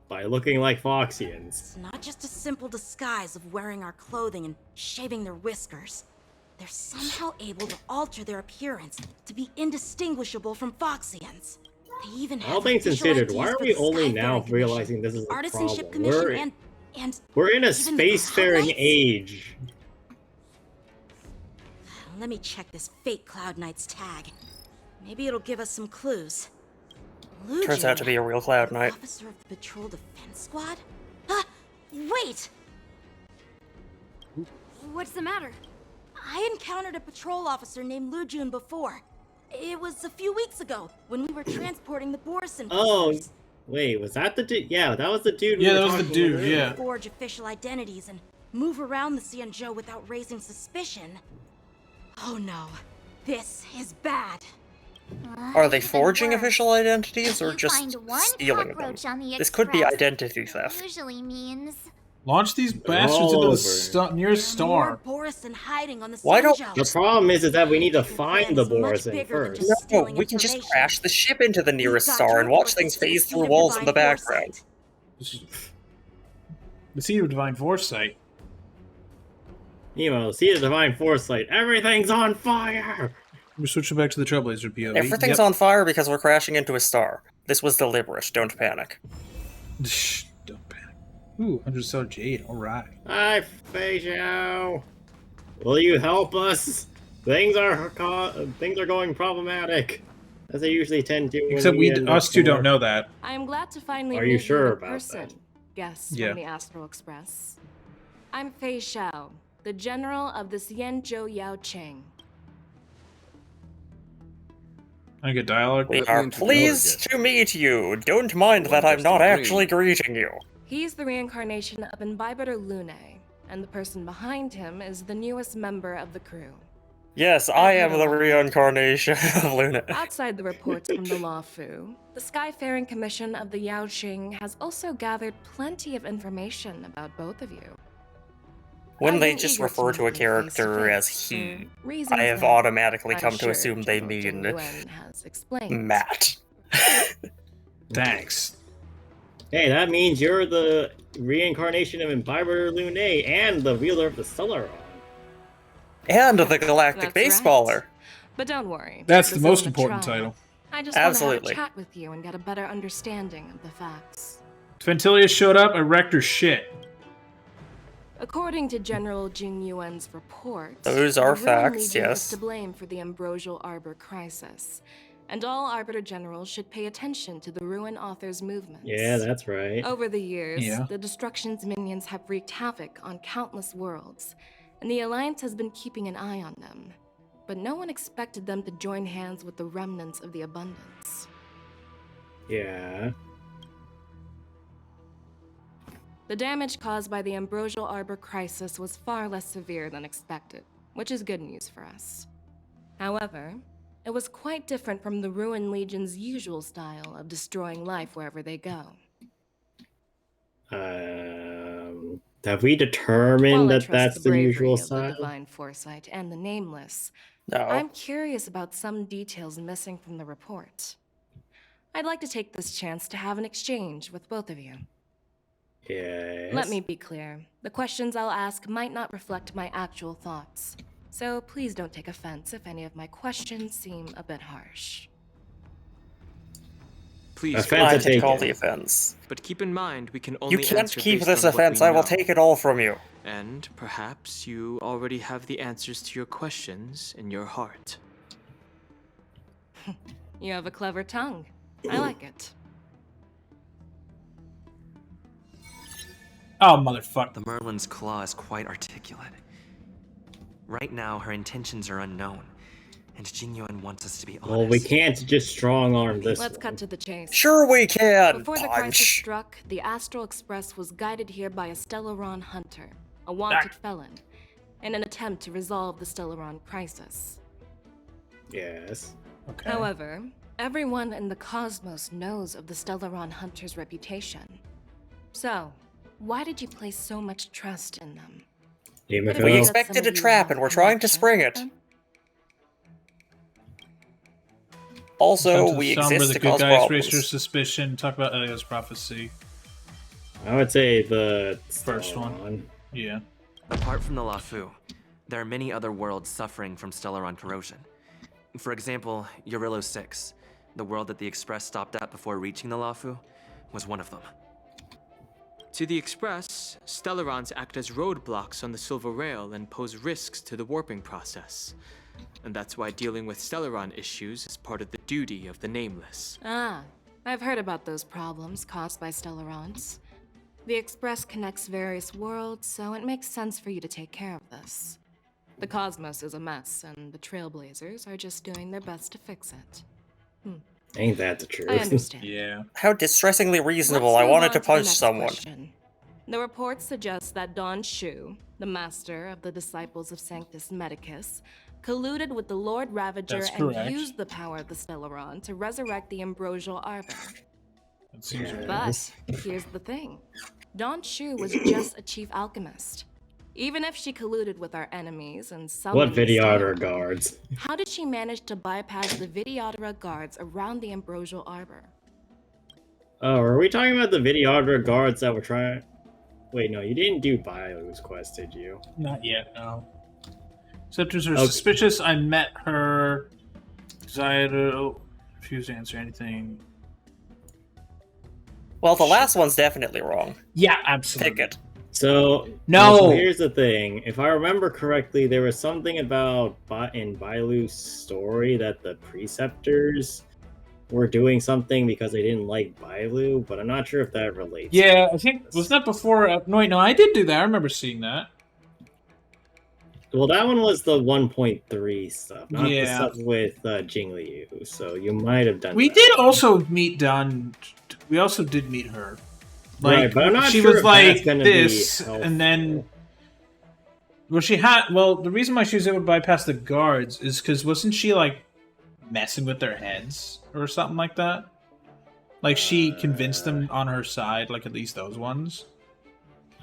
Speaker 2: By looking like Foxians.
Speaker 4: it's not just a simple disguise of wearing our clothing and shaving their whiskers. They're somehow able to alter their appearance to be indistinguishable from Foxians. They even have
Speaker 2: All things
Speaker 4: official
Speaker 2: considered,
Speaker 4: IDs
Speaker 2: why are
Speaker 4: for
Speaker 2: we
Speaker 4: the
Speaker 2: only
Speaker 4: Skyfaring
Speaker 2: now
Speaker 4: Commission,
Speaker 2: realizing this is a
Speaker 4: Artisanship
Speaker 2: problem?
Speaker 4: Commission, and
Speaker 2: We're in a
Speaker 4: even the
Speaker 2: spacefaring
Speaker 4: Cloud Knights?
Speaker 2: age.
Speaker 4: Let me check this fake Cloud Knight's tag. Maybe it'll give us some clues.
Speaker 10: Turns out to be a real Cloud Knight.
Speaker 4: Officer of the Patrol Defense Squad? Wait!
Speaker 5: What's the matter?
Speaker 4: I encountered a patrol officer named Lujun before. It was a few weeks ago when we were transporting the Borisin
Speaker 2: Oh,
Speaker 4: prisoners.
Speaker 2: wait, was that the dude? Yeah, that was the dude. we
Speaker 1: Yeah,
Speaker 2: were
Speaker 1: that was the
Speaker 2: talking
Speaker 1: dude,
Speaker 2: about
Speaker 1: yeah.
Speaker 4: Forge official identities and move around the Xianzhou without raising suspicion. Oh no, this is bad.
Speaker 10: Are they
Speaker 3: Even
Speaker 10: forging
Speaker 3: worse.
Speaker 10: official identities or
Speaker 3: You
Speaker 10: just
Speaker 3: find one
Speaker 10: stealing them?
Speaker 3: cockroach on the
Speaker 10: This could be
Speaker 3: Express.
Speaker 10: identity theft.
Speaker 3: Usually means
Speaker 1: Launch these bastards
Speaker 2: all
Speaker 1: into the
Speaker 2: over.
Speaker 1: nearest
Speaker 4: More
Speaker 1: star.
Speaker 4: Borisin hiding on the
Speaker 10: Why don't-
Speaker 4: Xianzhou.
Speaker 2: The problem is that we need to
Speaker 4: Your
Speaker 2: find the
Speaker 4: plan is much
Speaker 2: Borisin
Speaker 4: bigger than
Speaker 2: first.
Speaker 4: just
Speaker 10: No,
Speaker 4: stealing
Speaker 10: we can just
Speaker 4: information.
Speaker 10: crash the ship into the nearest
Speaker 4: We've got
Speaker 10: star
Speaker 4: to
Speaker 10: and watch
Speaker 4: report
Speaker 10: things
Speaker 4: this to the
Speaker 10: phase
Speaker 4: seat
Speaker 10: through
Speaker 4: of
Speaker 10: walls in
Speaker 4: divine
Speaker 10: the background.
Speaker 4: foresight.
Speaker 1: The Seed of Divine Foresight.
Speaker 2: Nemo, see the divine foresight. Everything's on fire.
Speaker 1: We're switching back to the Trailblazer POV.
Speaker 10: Everything's on fire because we're crashing into a star. This was deliberate, don't panic.
Speaker 1: Shh, don't panic. Ooh, 100 star Jade, alright.
Speaker 2: Hi, Feijao. Will you help us? Things are going problematic, as they usually tend to. when
Speaker 1: Except
Speaker 2: end
Speaker 1: us
Speaker 2: up
Speaker 1: two don't
Speaker 2: more-
Speaker 1: know that.
Speaker 11: I am glad to finally
Speaker 2: Are you
Speaker 11: meet
Speaker 2: sure
Speaker 11: in
Speaker 2: about
Speaker 11: person,
Speaker 2: that?
Speaker 11: guests
Speaker 1: Yeah.
Speaker 11: from the Astral Express. I'm Fei Xiao, the general of the Xianzhou Yao Cheng.
Speaker 1: I get dialogue.
Speaker 10: We
Speaker 12: Let
Speaker 10: are
Speaker 12: me introduce
Speaker 10: pleased to meet you. Don't mind that I'm not actually greeting you.
Speaker 11: He's the reincarnation of Imbibitor Lune, and the person behind him is the newest member of the crew.
Speaker 10: Yes, I am the reincarnation of Luna.
Speaker 11: Outside the reports from the Law Fu, the Skyfaring Commission of the Yao Qing has also gathered plenty of information about both of you.
Speaker 10: When
Speaker 11: I've
Speaker 10: they
Speaker 11: been
Speaker 10: just
Speaker 11: eager
Speaker 10: refer
Speaker 11: to
Speaker 10: to a
Speaker 11: meet you
Speaker 10: character as
Speaker 11: face-to-face
Speaker 10: he,
Speaker 11: for reasons
Speaker 10: I have
Speaker 11: that
Speaker 10: automatically
Speaker 11: I'm
Speaker 10: come to
Speaker 11: sure
Speaker 10: assume they
Speaker 11: General
Speaker 10: mean
Speaker 11: Jing Yuan has explained.
Speaker 10: Matt.
Speaker 1: Thanks.
Speaker 2: Hey, that means you're the reincarnation of Imbibitor Lune and the wielder of the Stellaron.
Speaker 10: And the Galactic
Speaker 11: That's
Speaker 10: Baseballer.
Speaker 11: right. But don't worry.
Speaker 1: That's the
Speaker 11: this
Speaker 1: most
Speaker 11: isn't a
Speaker 1: important
Speaker 11: trial.
Speaker 1: title.
Speaker 11: I just want to
Speaker 10: Absolutely.
Speaker 11: have a chat with you and get a better understanding of the facts.
Speaker 1: If Ventilia showed up, I wrecked her shit.
Speaker 11: According to General Jing Yuan's report,
Speaker 10: Those are
Speaker 11: the Ruin
Speaker 10: facts,
Speaker 11: Legion
Speaker 10: yes.
Speaker 11: is to blame for the Ambrosial Arbor crisis, and all Arbiter Generals should pay attention to the Ruin Author's movements.
Speaker 2: Yeah, that's right.
Speaker 11: Over the years,
Speaker 1: Yeah.
Speaker 11: the Destruction's minions have wreaked havoc on countless worlds, and the Alliance has been keeping an eye on them. But no one expected them to join hands with the remnants of the Abundance.
Speaker 2: Yeah.
Speaker 11: The damage caused by the Ambrosial Arbor crisis was far less severe than expected, which is good news for us. However, it was quite different from the Ruin Legion's usual style of destroying life wherever they go.
Speaker 2: Have we determined
Speaker 11: While I
Speaker 2: that
Speaker 11: trust
Speaker 2: that's the
Speaker 11: bravery
Speaker 2: usual
Speaker 11: of the
Speaker 2: style?
Speaker 11: Divine Foresight and the Nameless,
Speaker 10: No.
Speaker 11: I'm curious about some details missing from the report. I'd like to take this chance to have an exchange with both of you.
Speaker 2: Yes.
Speaker 11: Let me be clear. The questions I'll ask might not reflect my actual thoughts. So please don't take offense if any of my questions seem a bit harsh.
Speaker 12: Please,
Speaker 2: Offense
Speaker 10: I
Speaker 2: to
Speaker 10: take
Speaker 2: take
Speaker 10: all
Speaker 2: it.
Speaker 10: the offense.
Speaker 12: but keep in mind we can only
Speaker 10: You can't
Speaker 12: answer
Speaker 10: keep
Speaker 12: based
Speaker 10: this
Speaker 12: on what
Speaker 10: offense,
Speaker 12: we
Speaker 10: I will
Speaker 12: know.
Speaker 10: take it all from you.
Speaker 12: And perhaps you already have the answers to your questions in your heart.
Speaker 11: You have a clever tongue. I like it.
Speaker 1: Oh, motherfucker.
Speaker 13: The Merlin's claw is quite articulate. Right now, her intentions are unknown, and Jingyuan wants us to be honest.
Speaker 2: Well, we can't just strong arm this
Speaker 11: Let's
Speaker 2: one.
Speaker 11: cut to the chase.
Speaker 10: Sure we can,
Speaker 11: Before the crisis
Speaker 10: Punch.
Speaker 11: struck, the Astral Express was guided here by a Stellaron hunter, a wanted felon, in an attempt to resolve the Stellaron crisis.
Speaker 2: Yes.
Speaker 1: Okay.
Speaker 11: However, everyone in the cosmos knows of the Stellaron Hunter's reputation. So, why did you place so much trust in them?
Speaker 10: We expected a trap and we're trying to spring it. Also, we exist to cause problems.
Speaker 1: Raise your suspicion. Talk about Elia's prophecy.
Speaker 2: I would say the
Speaker 1: first one. Yeah.
Speaker 13: Apart from the Lafu, there are many other worlds suffering from Stellaron corrosion. For example, Eurillo 6, the world that the Express stopped at before reaching the Lafu, was one of them.
Speaker 12: To the Express, Stellarons act as roadblocks on the Silver Rail and pose risks to the warping process. And that's why dealing with Stellaron issues is part of the duty of the Nameless.
Speaker 11: Ah, I've heard about those problems caused by Stellarons. The Express connects various worlds, so it makes sense for you to take care of this. The cosmos is a mess, and the Trailblazers are just doing their best to fix it.
Speaker 2: Ain't that the truth?
Speaker 11: I understand.
Speaker 1: Yeah.
Speaker 10: How distressingly reasonable.
Speaker 11: Let's
Speaker 10: I
Speaker 11: move
Speaker 10: wanted
Speaker 11: on
Speaker 10: to
Speaker 11: the
Speaker 10: punch
Speaker 11: next
Speaker 10: someone.
Speaker 11: question. The report suggests that Don Shu, the master of the disciples of Sanctus Medicus, colluded with the Lord Ravager
Speaker 1: That's
Speaker 11: and
Speaker 1: correct.
Speaker 11: used the power of the Stellaron to resurrect the Ambrosial Arbor.
Speaker 1: That seems right.
Speaker 11: But here's the thing. Don Shu was just a chief alchemist. Even if she colluded with our enemies and summoned
Speaker 2: What
Speaker 11: the
Speaker 2: Vidyadhara
Speaker 11: Stellaron,
Speaker 2: guards?
Speaker 11: how did she manage to bypass the Vidyadhara guards around the Ambrosial Arbor?
Speaker 2: Oh, are we talking about the Vidyadhara guards that were trying? Wait, no, you didn't do Bio's quest, did you?
Speaker 1: Not yet, no. Scepters are suspicious. I met her because I had refused to answer anything.
Speaker 10: Well, the last one's definitely wrong.
Speaker 1: Yeah, absolutely.
Speaker 10: Pick it.
Speaker 2: So here's the thing. If I remember correctly, there was something about in Bailu's story that the preceptors were doing something because they didn't like Bailu, but I'm not sure if that relates.
Speaker 1: Yeah, I think was that before. No, wait, no, I did do that. I remember seeing that.
Speaker 2: Well, that one was the 1.3 stuff, not the
Speaker 1: Yeah.
Speaker 2: stuff with Jingliu. So you might have done.
Speaker 1: We
Speaker 2: that.
Speaker 1: did also meet Don. We also did meet her. Like,
Speaker 2: Right, but I'm not
Speaker 1: she
Speaker 2: sure
Speaker 1: was
Speaker 2: if
Speaker 1: like
Speaker 2: that's gonna
Speaker 1: this,
Speaker 2: be
Speaker 1: and then. Well, she had. Well, the reason why she was able to bypass the guards is because wasn't she like messing with their heads or something like that? Like she convinced them on her side, like at least those ones.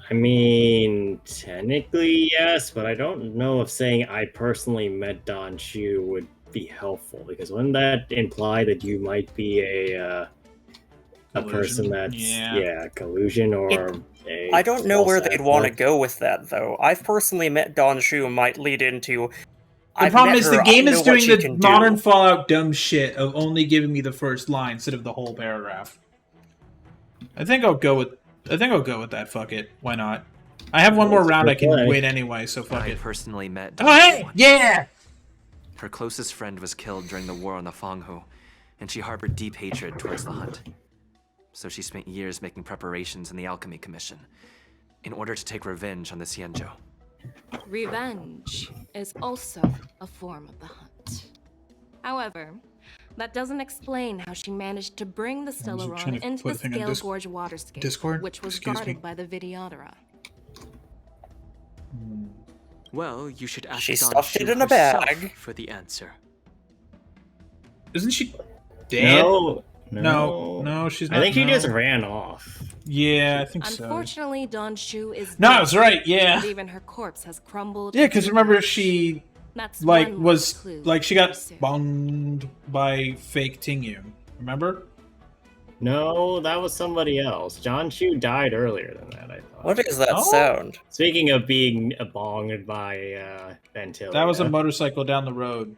Speaker 2: I mean, technically yes, but I don't know if saying I personally met Don Shu would be helpful, because wouldn't that imply that you might be a person that's collusion or
Speaker 10: I don't know where
Speaker 2: false
Speaker 10: they'd want to
Speaker 2: actor?
Speaker 10: go with that, though. I've personally met Don Shu might lead into.
Speaker 1: The problem is the game is doing the modern Fallout dumb shit of only giving me the first line instead of the whole paragraph. I think I'll go with that. Fuck it. Why not? I have one more round I can win anyway, so fuck
Speaker 13: I
Speaker 1: it.
Speaker 13: personally met
Speaker 1: Oh, hey! Yeah!
Speaker 13: Her closest friend was killed during the war on the Fanghu, and she harbored deep hatred towards the Hunt. So she spent years making preparations in the Alchemy Commission in order to take revenge on the Xianzhou.
Speaker 11: Revenge is also a form of the Hunt. However, that doesn't explain how she managed to bring the Stellaron into the Scale Gorge waterscape, which was guarded by the Vidyadhara.
Speaker 12: Well, you should ask
Speaker 10: She
Speaker 12: Don
Speaker 10: stuffed
Speaker 12: Shu
Speaker 10: it in a
Speaker 12: herself
Speaker 10: bag.
Speaker 12: for the answer.
Speaker 1: Isn't she dead?
Speaker 2: No,
Speaker 1: she's not.
Speaker 2: I think she just ran off.
Speaker 1: Yeah, I think so.
Speaker 11: Unfortunately, Don Shu is
Speaker 1: No,
Speaker 11: dead,
Speaker 1: that's right, yeah.
Speaker 11: and even her corpse has crumbled.
Speaker 1: Yeah, because remember she
Speaker 11: That's
Speaker 1: like
Speaker 11: one
Speaker 1: was
Speaker 11: clue
Speaker 1: like she
Speaker 11: to
Speaker 1: got
Speaker 11: pursue.
Speaker 1: bunged by fake Tingyu. Remember?
Speaker 2: No, that was somebody else. John Shu died earlier than that, I thought.
Speaker 10: What is that
Speaker 1: Oh.
Speaker 10: sound?
Speaker 2: Speaking of being bonged by Ventilia.
Speaker 1: That was a motorcycle down the road.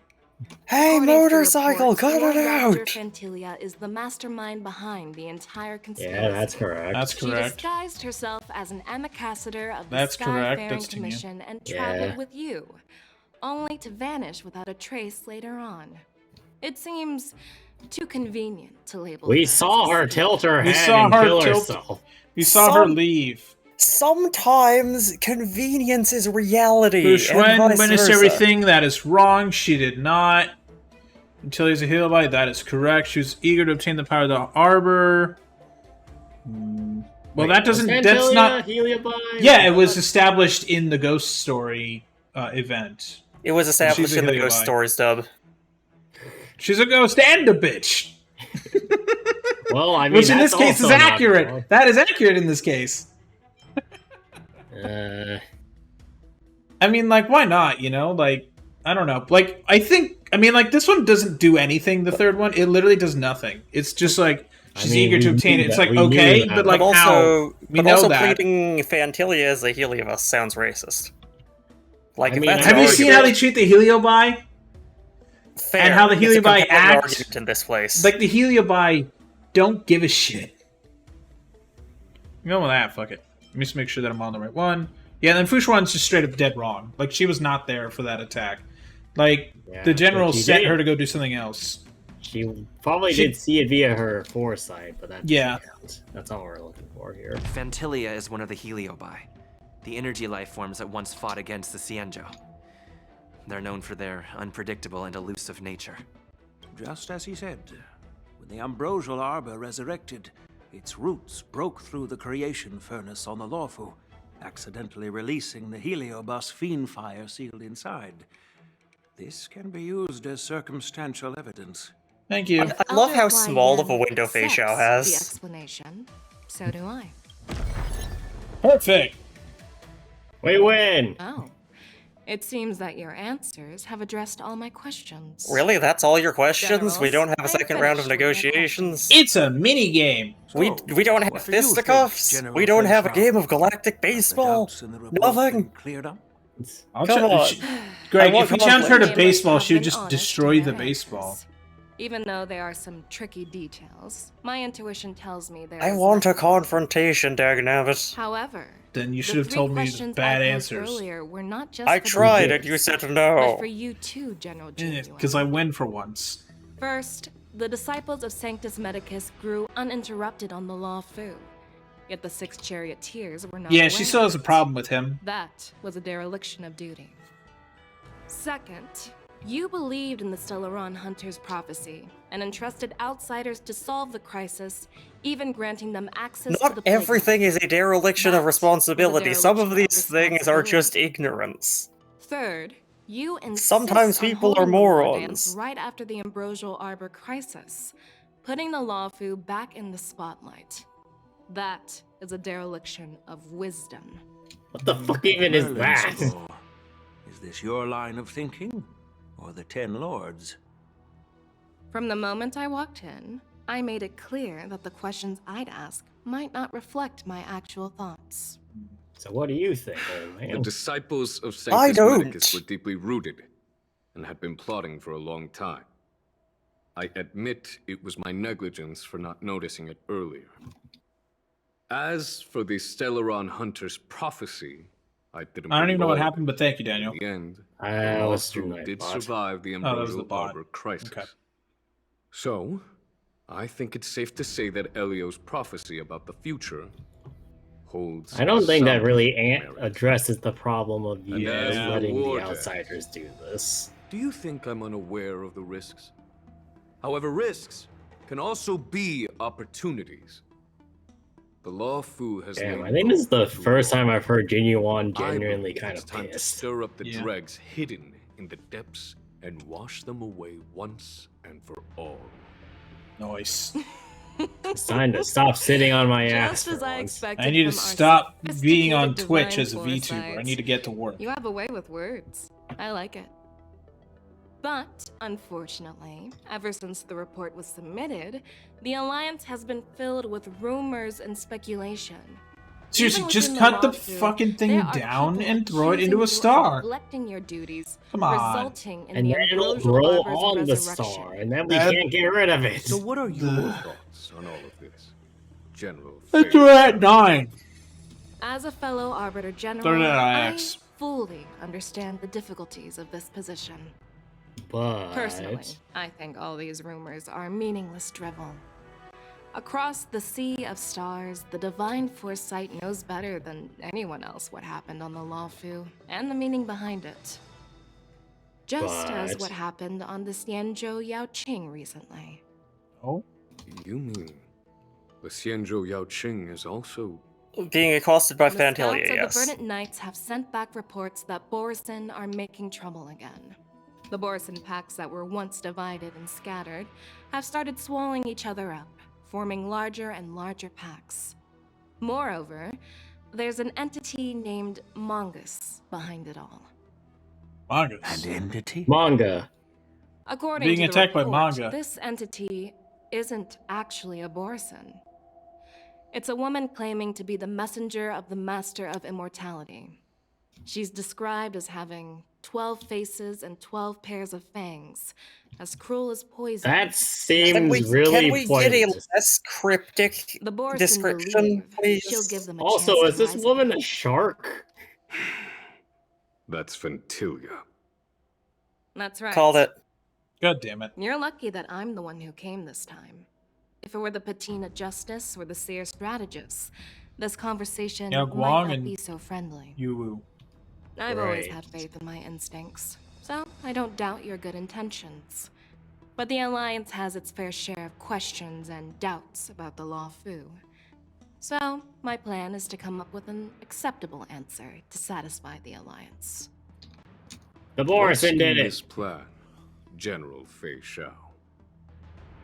Speaker 10: Hey,
Speaker 11: According to
Speaker 10: motorcycle,
Speaker 11: reports,
Speaker 10: cut
Speaker 11: Lord
Speaker 10: it
Speaker 11: Ravager
Speaker 10: out!
Speaker 11: Fantilia is the mastermind behind the entire conspiracy.
Speaker 2: Yeah, that's correct.
Speaker 1: That's
Speaker 11: She
Speaker 1: correct.
Speaker 11: disguised herself as an ambassador of the
Speaker 1: That's correct,
Speaker 11: Skyfaring
Speaker 1: that's Tingyu.
Speaker 11: Commission and
Speaker 2: Yeah.
Speaker 11: traveled with you, only to vanish without a trace later on. It seems too convenient to label
Speaker 2: We
Speaker 11: her
Speaker 2: saw
Speaker 11: as a
Speaker 2: her
Speaker 11: thief.
Speaker 2: tilt her
Speaker 1: We
Speaker 2: head
Speaker 1: saw
Speaker 2: and
Speaker 1: her
Speaker 2: kill
Speaker 1: tilt-
Speaker 2: herself.
Speaker 1: We saw her
Speaker 10: Some-
Speaker 1: leave.
Speaker 10: Sometimes convenience is reality.
Speaker 1: Bushwen
Speaker 10: and vice
Speaker 1: witnessed
Speaker 10: versa.
Speaker 1: everything. That is wrong. She did not. Until he's a Helobite, that is correct. She was eager to obtain the power of the Arbor. Well,
Speaker 2: Wait,
Speaker 1: that doesn't.
Speaker 2: was
Speaker 1: That's
Speaker 2: Ventilia
Speaker 1: not.
Speaker 2: Heliobite?
Speaker 1: Yeah, it was established in the Ghost Story event.
Speaker 10: It was established
Speaker 1: She's a
Speaker 10: in the Ghost
Speaker 1: Heliobi.
Speaker 10: Stories dub.
Speaker 1: She's a ghost and a bitch.
Speaker 2: Well, I mean,
Speaker 1: Which in this
Speaker 2: that's
Speaker 1: case is
Speaker 2: also not
Speaker 1: accurate.
Speaker 2: wrong.
Speaker 1: That is accurate in this case. I mean, like, why not, you know? Like, I don't know. Like, I mean, like, this one doesn't do anything, the third one. It literally does nothing. It's just like, she's eager to obtain it. It's like, okay, but like, how? We know that.
Speaker 10: pleading Fantilia as a Heliobus sounds racist. Like,
Speaker 2: I
Speaker 10: if
Speaker 2: mean,
Speaker 10: that's
Speaker 1: Have
Speaker 10: an
Speaker 1: you seen how they
Speaker 10: argument,
Speaker 1: treat the Heliobi?
Speaker 10: fair,
Speaker 1: and how the
Speaker 10: it's a
Speaker 1: Heliobi
Speaker 10: compelling
Speaker 1: act?
Speaker 10: argument in this place.
Speaker 1: Like, the Heliobi don't give a shit. You know that, fuck it. Let me just make sure that I'm on the right one. Yeah, and then Fushuan's just straight up dead wrong. Like, she was not there for that attack. Like,
Speaker 2: Yeah,
Speaker 1: the general
Speaker 2: but she
Speaker 1: sent
Speaker 2: did.
Speaker 1: her to go do something else.
Speaker 2: She probably did see it via her foresight, but that
Speaker 1: Yeah.
Speaker 2: doesn't count. That's all we're looking for here.
Speaker 13: Fantilia is one of the Heliobi, the energy life forms that once fought against the Xianzhou. They're known for their unpredictable and elusive nature.
Speaker 14: Just as he said, when the ambrosial arbor resurrected, its roots broke through the creation furnace on the Lawfu, accidentally releasing the Heliobus fiend fire sealed inside. This can be used as circumstantial evidence.
Speaker 1: Thank you.
Speaker 10: I love how
Speaker 11: Elder
Speaker 10: small
Speaker 11: Huai
Speaker 10: of a
Speaker 11: Yan
Speaker 10: window Fei
Speaker 11: accepts
Speaker 10: Xiao
Speaker 11: the
Speaker 10: has.
Speaker 11: explanation. So do I.
Speaker 1: Perfect.
Speaker 2: We win!
Speaker 11: Oh. It seems that your answers have addressed all my questions.
Speaker 10: Really? That's all your questions?
Speaker 11: Generals,
Speaker 10: We don't have a
Speaker 11: I'm
Speaker 10: second round of
Speaker 11: finished with my
Speaker 10: negotiations?
Speaker 1: It's a mini game.
Speaker 10: We don't have
Speaker 14: What do you think,
Speaker 10: fisticuffs?
Speaker 14: General
Speaker 10: We don't have a
Speaker 14: French
Speaker 10: game
Speaker 14: Rao?
Speaker 10: of galactic
Speaker 14: Have the
Speaker 10: baseball?
Speaker 14: doubts in the report
Speaker 10: Nothing?
Speaker 14: been cleared up?
Speaker 1: I'll
Speaker 10: Come on.
Speaker 1: Greg,
Speaker 10: I want
Speaker 1: if we
Speaker 10: conflict.
Speaker 1: challenge her to
Speaker 11: Gamers
Speaker 1: baseball,
Speaker 11: have
Speaker 1: she would
Speaker 11: been
Speaker 1: just
Speaker 11: honest
Speaker 1: destroy
Speaker 11: in
Speaker 1: the
Speaker 11: their
Speaker 1: baseball.
Speaker 11: answers. Even though there are some tricky details, my intuition tells me there
Speaker 10: I
Speaker 11: is
Speaker 10: want a
Speaker 11: nothing.
Speaker 10: confrontation, dagnabbit.
Speaker 11: However,
Speaker 1: Then you
Speaker 11: the
Speaker 1: should have
Speaker 11: three
Speaker 1: told me the
Speaker 11: questions
Speaker 1: bad
Speaker 11: I posed
Speaker 1: answers.
Speaker 11: earlier were not just
Speaker 10: I
Speaker 11: for the
Speaker 10: tried
Speaker 11: viewers,
Speaker 10: and you said
Speaker 11: but
Speaker 10: no.
Speaker 11: for you too, General Genuine.
Speaker 1: Because I win for once.
Speaker 11: First, the disciples of Sanctus Medicus grew uninterrupted on the Law Fu. Yet the six charioteers were not
Speaker 1: Yeah,
Speaker 11: aware
Speaker 1: she still has a
Speaker 11: of it.
Speaker 1: problem with him.
Speaker 11: That was a dereliction of duty. Second, you believed in the Stellaron Hunter's prophecy and entrusted outsiders to solve the crisis, even granting them access to
Speaker 10: Not
Speaker 11: the
Speaker 10: everything is a dereliction of
Speaker 11: That was a
Speaker 10: responsibility. Some of
Speaker 11: dereliction of
Speaker 10: these things are just ignorance.
Speaker 11: Third, you insist
Speaker 10: Sometimes
Speaker 11: on
Speaker 10: people are
Speaker 11: holding the war
Speaker 10: morons.
Speaker 11: dance right after the Ambrosial Arbor crisis, putting the Lawfu back in the spotlight. That is a dereliction of wisdom.
Speaker 2: What the fuck even is that?
Speaker 14: Merlin's law. Is this your line of thinking, or the Ten Lords?
Speaker 11: From the moment I walked in, I made it clear that the questions I'd ask might not reflect my actual thoughts.
Speaker 2: So what do you think, old
Speaker 15: The
Speaker 2: man?
Speaker 15: disciples of
Speaker 10: I
Speaker 15: Sanctus
Speaker 10: don't.
Speaker 15: Medicus were deeply rooted and had been plotting for a long time. I admit it was my negligence for not noticing it earlier. As for the Stellaron Hunter's prophecy, I didn't.
Speaker 1: I don't even know what
Speaker 15: believe
Speaker 1: happened, but thank you, Daniel.
Speaker 15: In the end,
Speaker 2: That
Speaker 15: the
Speaker 2: was through
Speaker 15: Lawfu
Speaker 2: my
Speaker 15: did
Speaker 2: bot.
Speaker 15: survive the
Speaker 1: Oh, that was the
Speaker 15: Ambrosial
Speaker 1: bot.
Speaker 15: Arbor crisis.
Speaker 1: Okay.
Speaker 15: So, I think it's safe to say that Elio's prophecy about the future holds.
Speaker 2: I don't think that
Speaker 15: some
Speaker 2: really
Speaker 15: merit.
Speaker 2: addresses the problem of you
Speaker 15: And as
Speaker 2: just
Speaker 15: for
Speaker 2: letting
Speaker 15: war
Speaker 2: the
Speaker 15: death,
Speaker 2: outsiders do this.
Speaker 15: Do you think I'm unaware of the risks? However, risks can also be opportunities. The Lawfu has
Speaker 2: Damn,
Speaker 15: laid
Speaker 2: I think this is the
Speaker 15: both to
Speaker 2: first
Speaker 15: war.
Speaker 2: time I've heard Genuine
Speaker 15: I
Speaker 2: genuinely
Speaker 15: believe
Speaker 2: kind
Speaker 15: it's
Speaker 2: of
Speaker 15: time to
Speaker 2: pissed.
Speaker 15: stir up the
Speaker 1: Yeah.
Speaker 15: dregs hidden in the depths and wash them away once and for all.
Speaker 1: Nice.
Speaker 2: It's time to stop sitting on my ass
Speaker 11: Just as
Speaker 2: for
Speaker 11: I
Speaker 2: once.
Speaker 11: expected
Speaker 1: I need to
Speaker 11: from our
Speaker 1: stop being on
Speaker 11: sophisticated
Speaker 1: Twitch
Speaker 11: divine
Speaker 1: as a VTuber. I
Speaker 11: foresight.
Speaker 1: need to get to work.
Speaker 11: You have a way with words. I like it. But, unfortunately, ever since the report was submitted, the Alliance has been filled with rumors and speculation.
Speaker 1: Seriously,
Speaker 11: Even
Speaker 1: just
Speaker 11: within
Speaker 1: cut the
Speaker 11: Lawfu,
Speaker 1: fucking thing
Speaker 11: there are
Speaker 1: down
Speaker 11: people
Speaker 1: and throw it
Speaker 11: accusing
Speaker 1: into
Speaker 11: you
Speaker 1: a
Speaker 11: of
Speaker 1: star.
Speaker 11: neglecting your duties,
Speaker 1: Come on.
Speaker 11: resulting in
Speaker 2: And
Speaker 11: the
Speaker 2: then it'll
Speaker 11: Ambrosial
Speaker 2: grow
Speaker 11: Arbor's
Speaker 2: on the
Speaker 11: resurrection.
Speaker 2: star, and then we can't get rid of it.
Speaker 15: So what are your
Speaker 1: The-
Speaker 15: thoughts on all of this, General?
Speaker 1: Let's
Speaker 15: Fei?
Speaker 1: do it at 9.
Speaker 11: As a fellow Arbiter General,
Speaker 1: Throw it at
Speaker 11: I
Speaker 1: IX.
Speaker 11: fully understand the difficulties of this position.
Speaker 2: But
Speaker 11: Personally, I think all these rumors are meaningless drivel. Across the sea of stars, the divine foresight knows better than anyone else what happened on the Lawfu and the meaning behind it. Just as
Speaker 2: But-
Speaker 11: what happened on the Xianzhou Yaoqing recently.
Speaker 1: Oh?
Speaker 15: You mean the Xianzhou Yaoqing is also
Speaker 10: Being accosted by
Speaker 11: The scouts
Speaker 10: Fantilia,
Speaker 11: of the
Speaker 10: yes.
Speaker 11: Verdant Knights have sent back reports that Borison are making trouble again. The Borson packs that were once divided and scattered have started swallowing each other up, forming larger and larger packs. Moreover, there's an entity named Mongoose behind it all.
Speaker 1: Mongoose?
Speaker 14: An entity?
Speaker 2: Manga.
Speaker 11: According
Speaker 1: Being
Speaker 11: to the
Speaker 1: attacked by
Speaker 11: report,
Speaker 1: manga.
Speaker 11: this entity isn't actually a Borson. It's a woman claiming to be the messenger of the Master of Immortality. She's described as having 12 faces and 12 pairs of fangs, as cruel as poison.
Speaker 2: That seems
Speaker 10: Can we
Speaker 2: really
Speaker 10: get a
Speaker 2: pointless.
Speaker 10: less cryptic
Speaker 11: The Borson
Speaker 10: description,
Speaker 11: believe
Speaker 10: please?
Speaker 11: she'll give them a
Speaker 2: Also,
Speaker 11: chance
Speaker 2: is
Speaker 11: to
Speaker 2: this
Speaker 11: rise
Speaker 2: woman
Speaker 11: again.
Speaker 2: a shark?
Speaker 15: That's Ventilia.
Speaker 11: That's right.
Speaker 10: Called it.
Speaker 1: God damn it.
Speaker 11: You're lucky that I'm the one who came this time. If it were the Patina Justice or the Seer Strategist, this conversation
Speaker 1: Yeah,
Speaker 11: might
Speaker 1: Guang
Speaker 11: not
Speaker 1: and
Speaker 11: be so friendly.
Speaker 1: Yu-Wu.
Speaker 11: I've always
Speaker 2: Right.
Speaker 11: had faith in my instincts, so I don't doubt your good intentions. But the Alliance has its fair share of questions and doubts about the Law Fu. So, my plan is to come up with an acceptable answer to satisfy the Alliance.
Speaker 2: The
Speaker 15: What's
Speaker 2: Borson did
Speaker 15: in
Speaker 2: it.
Speaker 15: this plan, General Fei Shao?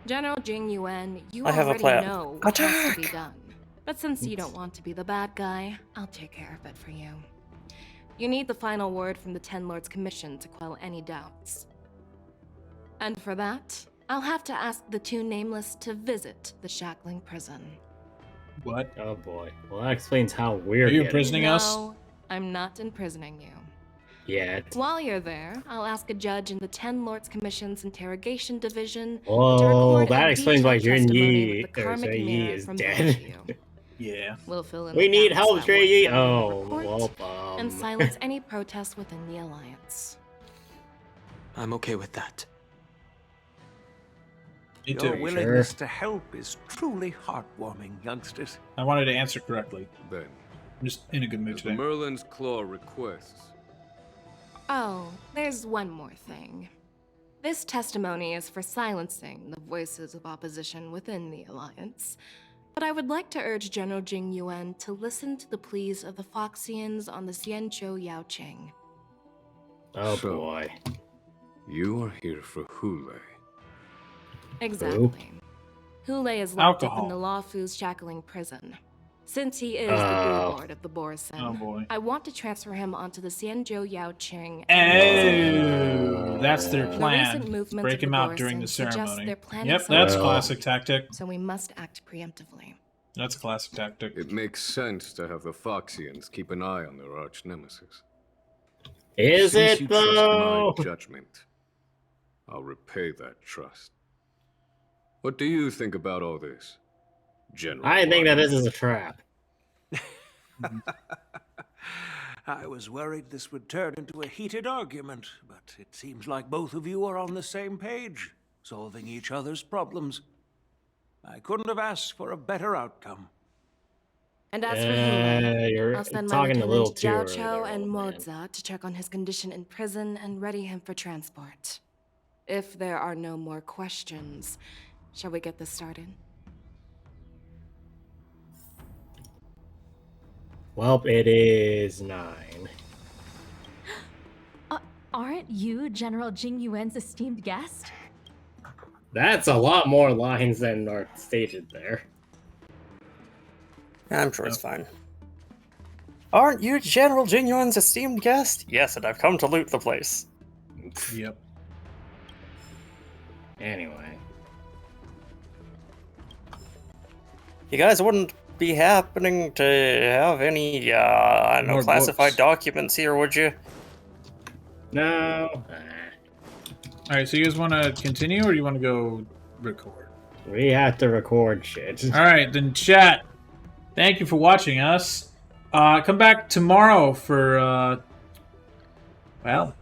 Speaker 11: General Jing Yuan, you
Speaker 10: I have a
Speaker 11: already
Speaker 10: plan.
Speaker 11: know what has to be
Speaker 10: Attack!
Speaker 11: done. But since you don't want to be the bad guy, I'll take care of it for you. You need the final word from the Ten Lords Commission to quell any doubts. And for that, I'll have to ask the two Nameless to visit the Shackling Prison.
Speaker 1: What?
Speaker 2: Oh boy. Well, that explains how weird.
Speaker 1: Are you imprisoning us?
Speaker 11: No, I'm not imprisoning you.
Speaker 2: Yet.
Speaker 11: While you're there, I'll ask a judge in the Ten Lords Commission's Interrogation Division to
Speaker 2: Oh,
Speaker 11: record
Speaker 2: that
Speaker 11: a
Speaker 2: explains why
Speaker 11: detailed
Speaker 2: Jun
Speaker 11: testimony
Speaker 2: Yi
Speaker 11: with the
Speaker 2: or
Speaker 11: karmic
Speaker 2: Yi
Speaker 11: mirror
Speaker 2: is
Speaker 11: from both
Speaker 2: dead.
Speaker 11: of you.
Speaker 1: Yeah.
Speaker 11: We'll fill in
Speaker 2: We
Speaker 11: the
Speaker 2: need
Speaker 11: gaps
Speaker 2: help,
Speaker 11: that
Speaker 2: Jun
Speaker 11: weren't
Speaker 2: Yi.
Speaker 11: found in the
Speaker 2: Oh,
Speaker 11: report,
Speaker 2: well,
Speaker 11: and silence any protests within the Alliance.
Speaker 12: I'm okay with that.
Speaker 1: Me
Speaker 14: Your
Speaker 1: too.
Speaker 14: willingness to help is truly heartwarming, youngsters.
Speaker 1: I wanted to answer correctly.
Speaker 15: Then,
Speaker 1: I'm just in a good mood
Speaker 15: as
Speaker 1: today.
Speaker 15: Merlin's Claw requests,
Speaker 11: Oh, there's one more thing. This testimony is for silencing the voices of opposition within the Alliance. But I would like to urge General Jing Yuan to listen to the pleas of the Foxians on the Xianzhou Yaoqing.
Speaker 2: Oh
Speaker 15: So-
Speaker 2: boy.
Speaker 15: you are here for Hule.
Speaker 11: Exactly. Hule is locked up in
Speaker 1: Alcohol.
Speaker 11: the Law Fu's shackling prison. Since he is the
Speaker 2: Oh.
Speaker 11: Good Lord of the Borson,
Speaker 1: Oh boy.
Speaker 11: I want to transfer him onto the Xianzhou Yaoqing.
Speaker 1: Oh, that's their
Speaker 11: The
Speaker 1: plan.
Speaker 11: recent movements
Speaker 1: Break
Speaker 11: of the
Speaker 1: him out during
Speaker 11: Borson
Speaker 1: the
Speaker 11: suggest
Speaker 1: ceremony.
Speaker 11: they're planning
Speaker 1: Yep, that's
Speaker 11: something.
Speaker 1: classic tactic.
Speaker 11: So we must act preemptively.
Speaker 1: That's a classic tactic.
Speaker 15: It makes sense to have the Foxians keep an eye on their arch nemesis.
Speaker 2: Is
Speaker 15: Since
Speaker 2: it
Speaker 15: you
Speaker 2: though?
Speaker 15: trust my judgment, I'll repay that trust. What do you think about all this, General?
Speaker 2: I think that
Speaker 15: Wang?
Speaker 2: this is a trap.
Speaker 14: I was worried this would turn into a heated argument, but it seems like both of you are on the same page, solving each other's problems. I couldn't have asked for a better outcome.
Speaker 11: And as for
Speaker 2: Yeah,
Speaker 11: Hule,
Speaker 2: you're
Speaker 11: I'll send my
Speaker 2: talking a little
Speaker 11: lieutenants
Speaker 2: too
Speaker 11: Zhao
Speaker 2: early
Speaker 11: Chou
Speaker 2: there,
Speaker 11: and
Speaker 2: old man.
Speaker 11: Moza to check on his condition in prison and ready him for transport. If there are no more questions, shall we get this started?
Speaker 2: Well, it is 9.
Speaker 16: Aren't you General Jing Yuan's esteemed guest?
Speaker 2: That's a lot more lines than are stated there.
Speaker 10: I'm sure it's fine. Aren't you General Jing Yuan's esteemed guest? Yes, and I've come to loot the place.
Speaker 1: Yep.
Speaker 2: Anyway.
Speaker 10: You guys wouldn't be happening to have any, I don't know,
Speaker 1: More
Speaker 10: classified
Speaker 1: books.
Speaker 10: documents here, would you?
Speaker 2: No.
Speaker 1: Alright, so you guys want to continue or you want to go record?
Speaker 2: We have to record shit.
Speaker 1: Alright, then chat. Thank you for watching us. Come back tomorrow for, well,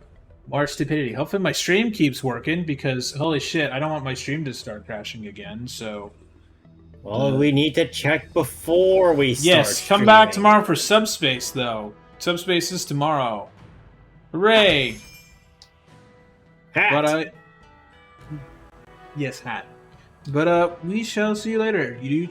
Speaker 1: more stupidity. Hopefully my stream keeps working because, holy shit, I don't want my stream to start crashing again, so...
Speaker 2: Well, we need to check before we start.
Speaker 1: Yes, come back
Speaker 2: streaming.
Speaker 1: tomorrow for Subspace, though. Subspace is tomorrow. Hooray!
Speaker 2: Hat.
Speaker 1: But yes, hat. But we shall see you later. You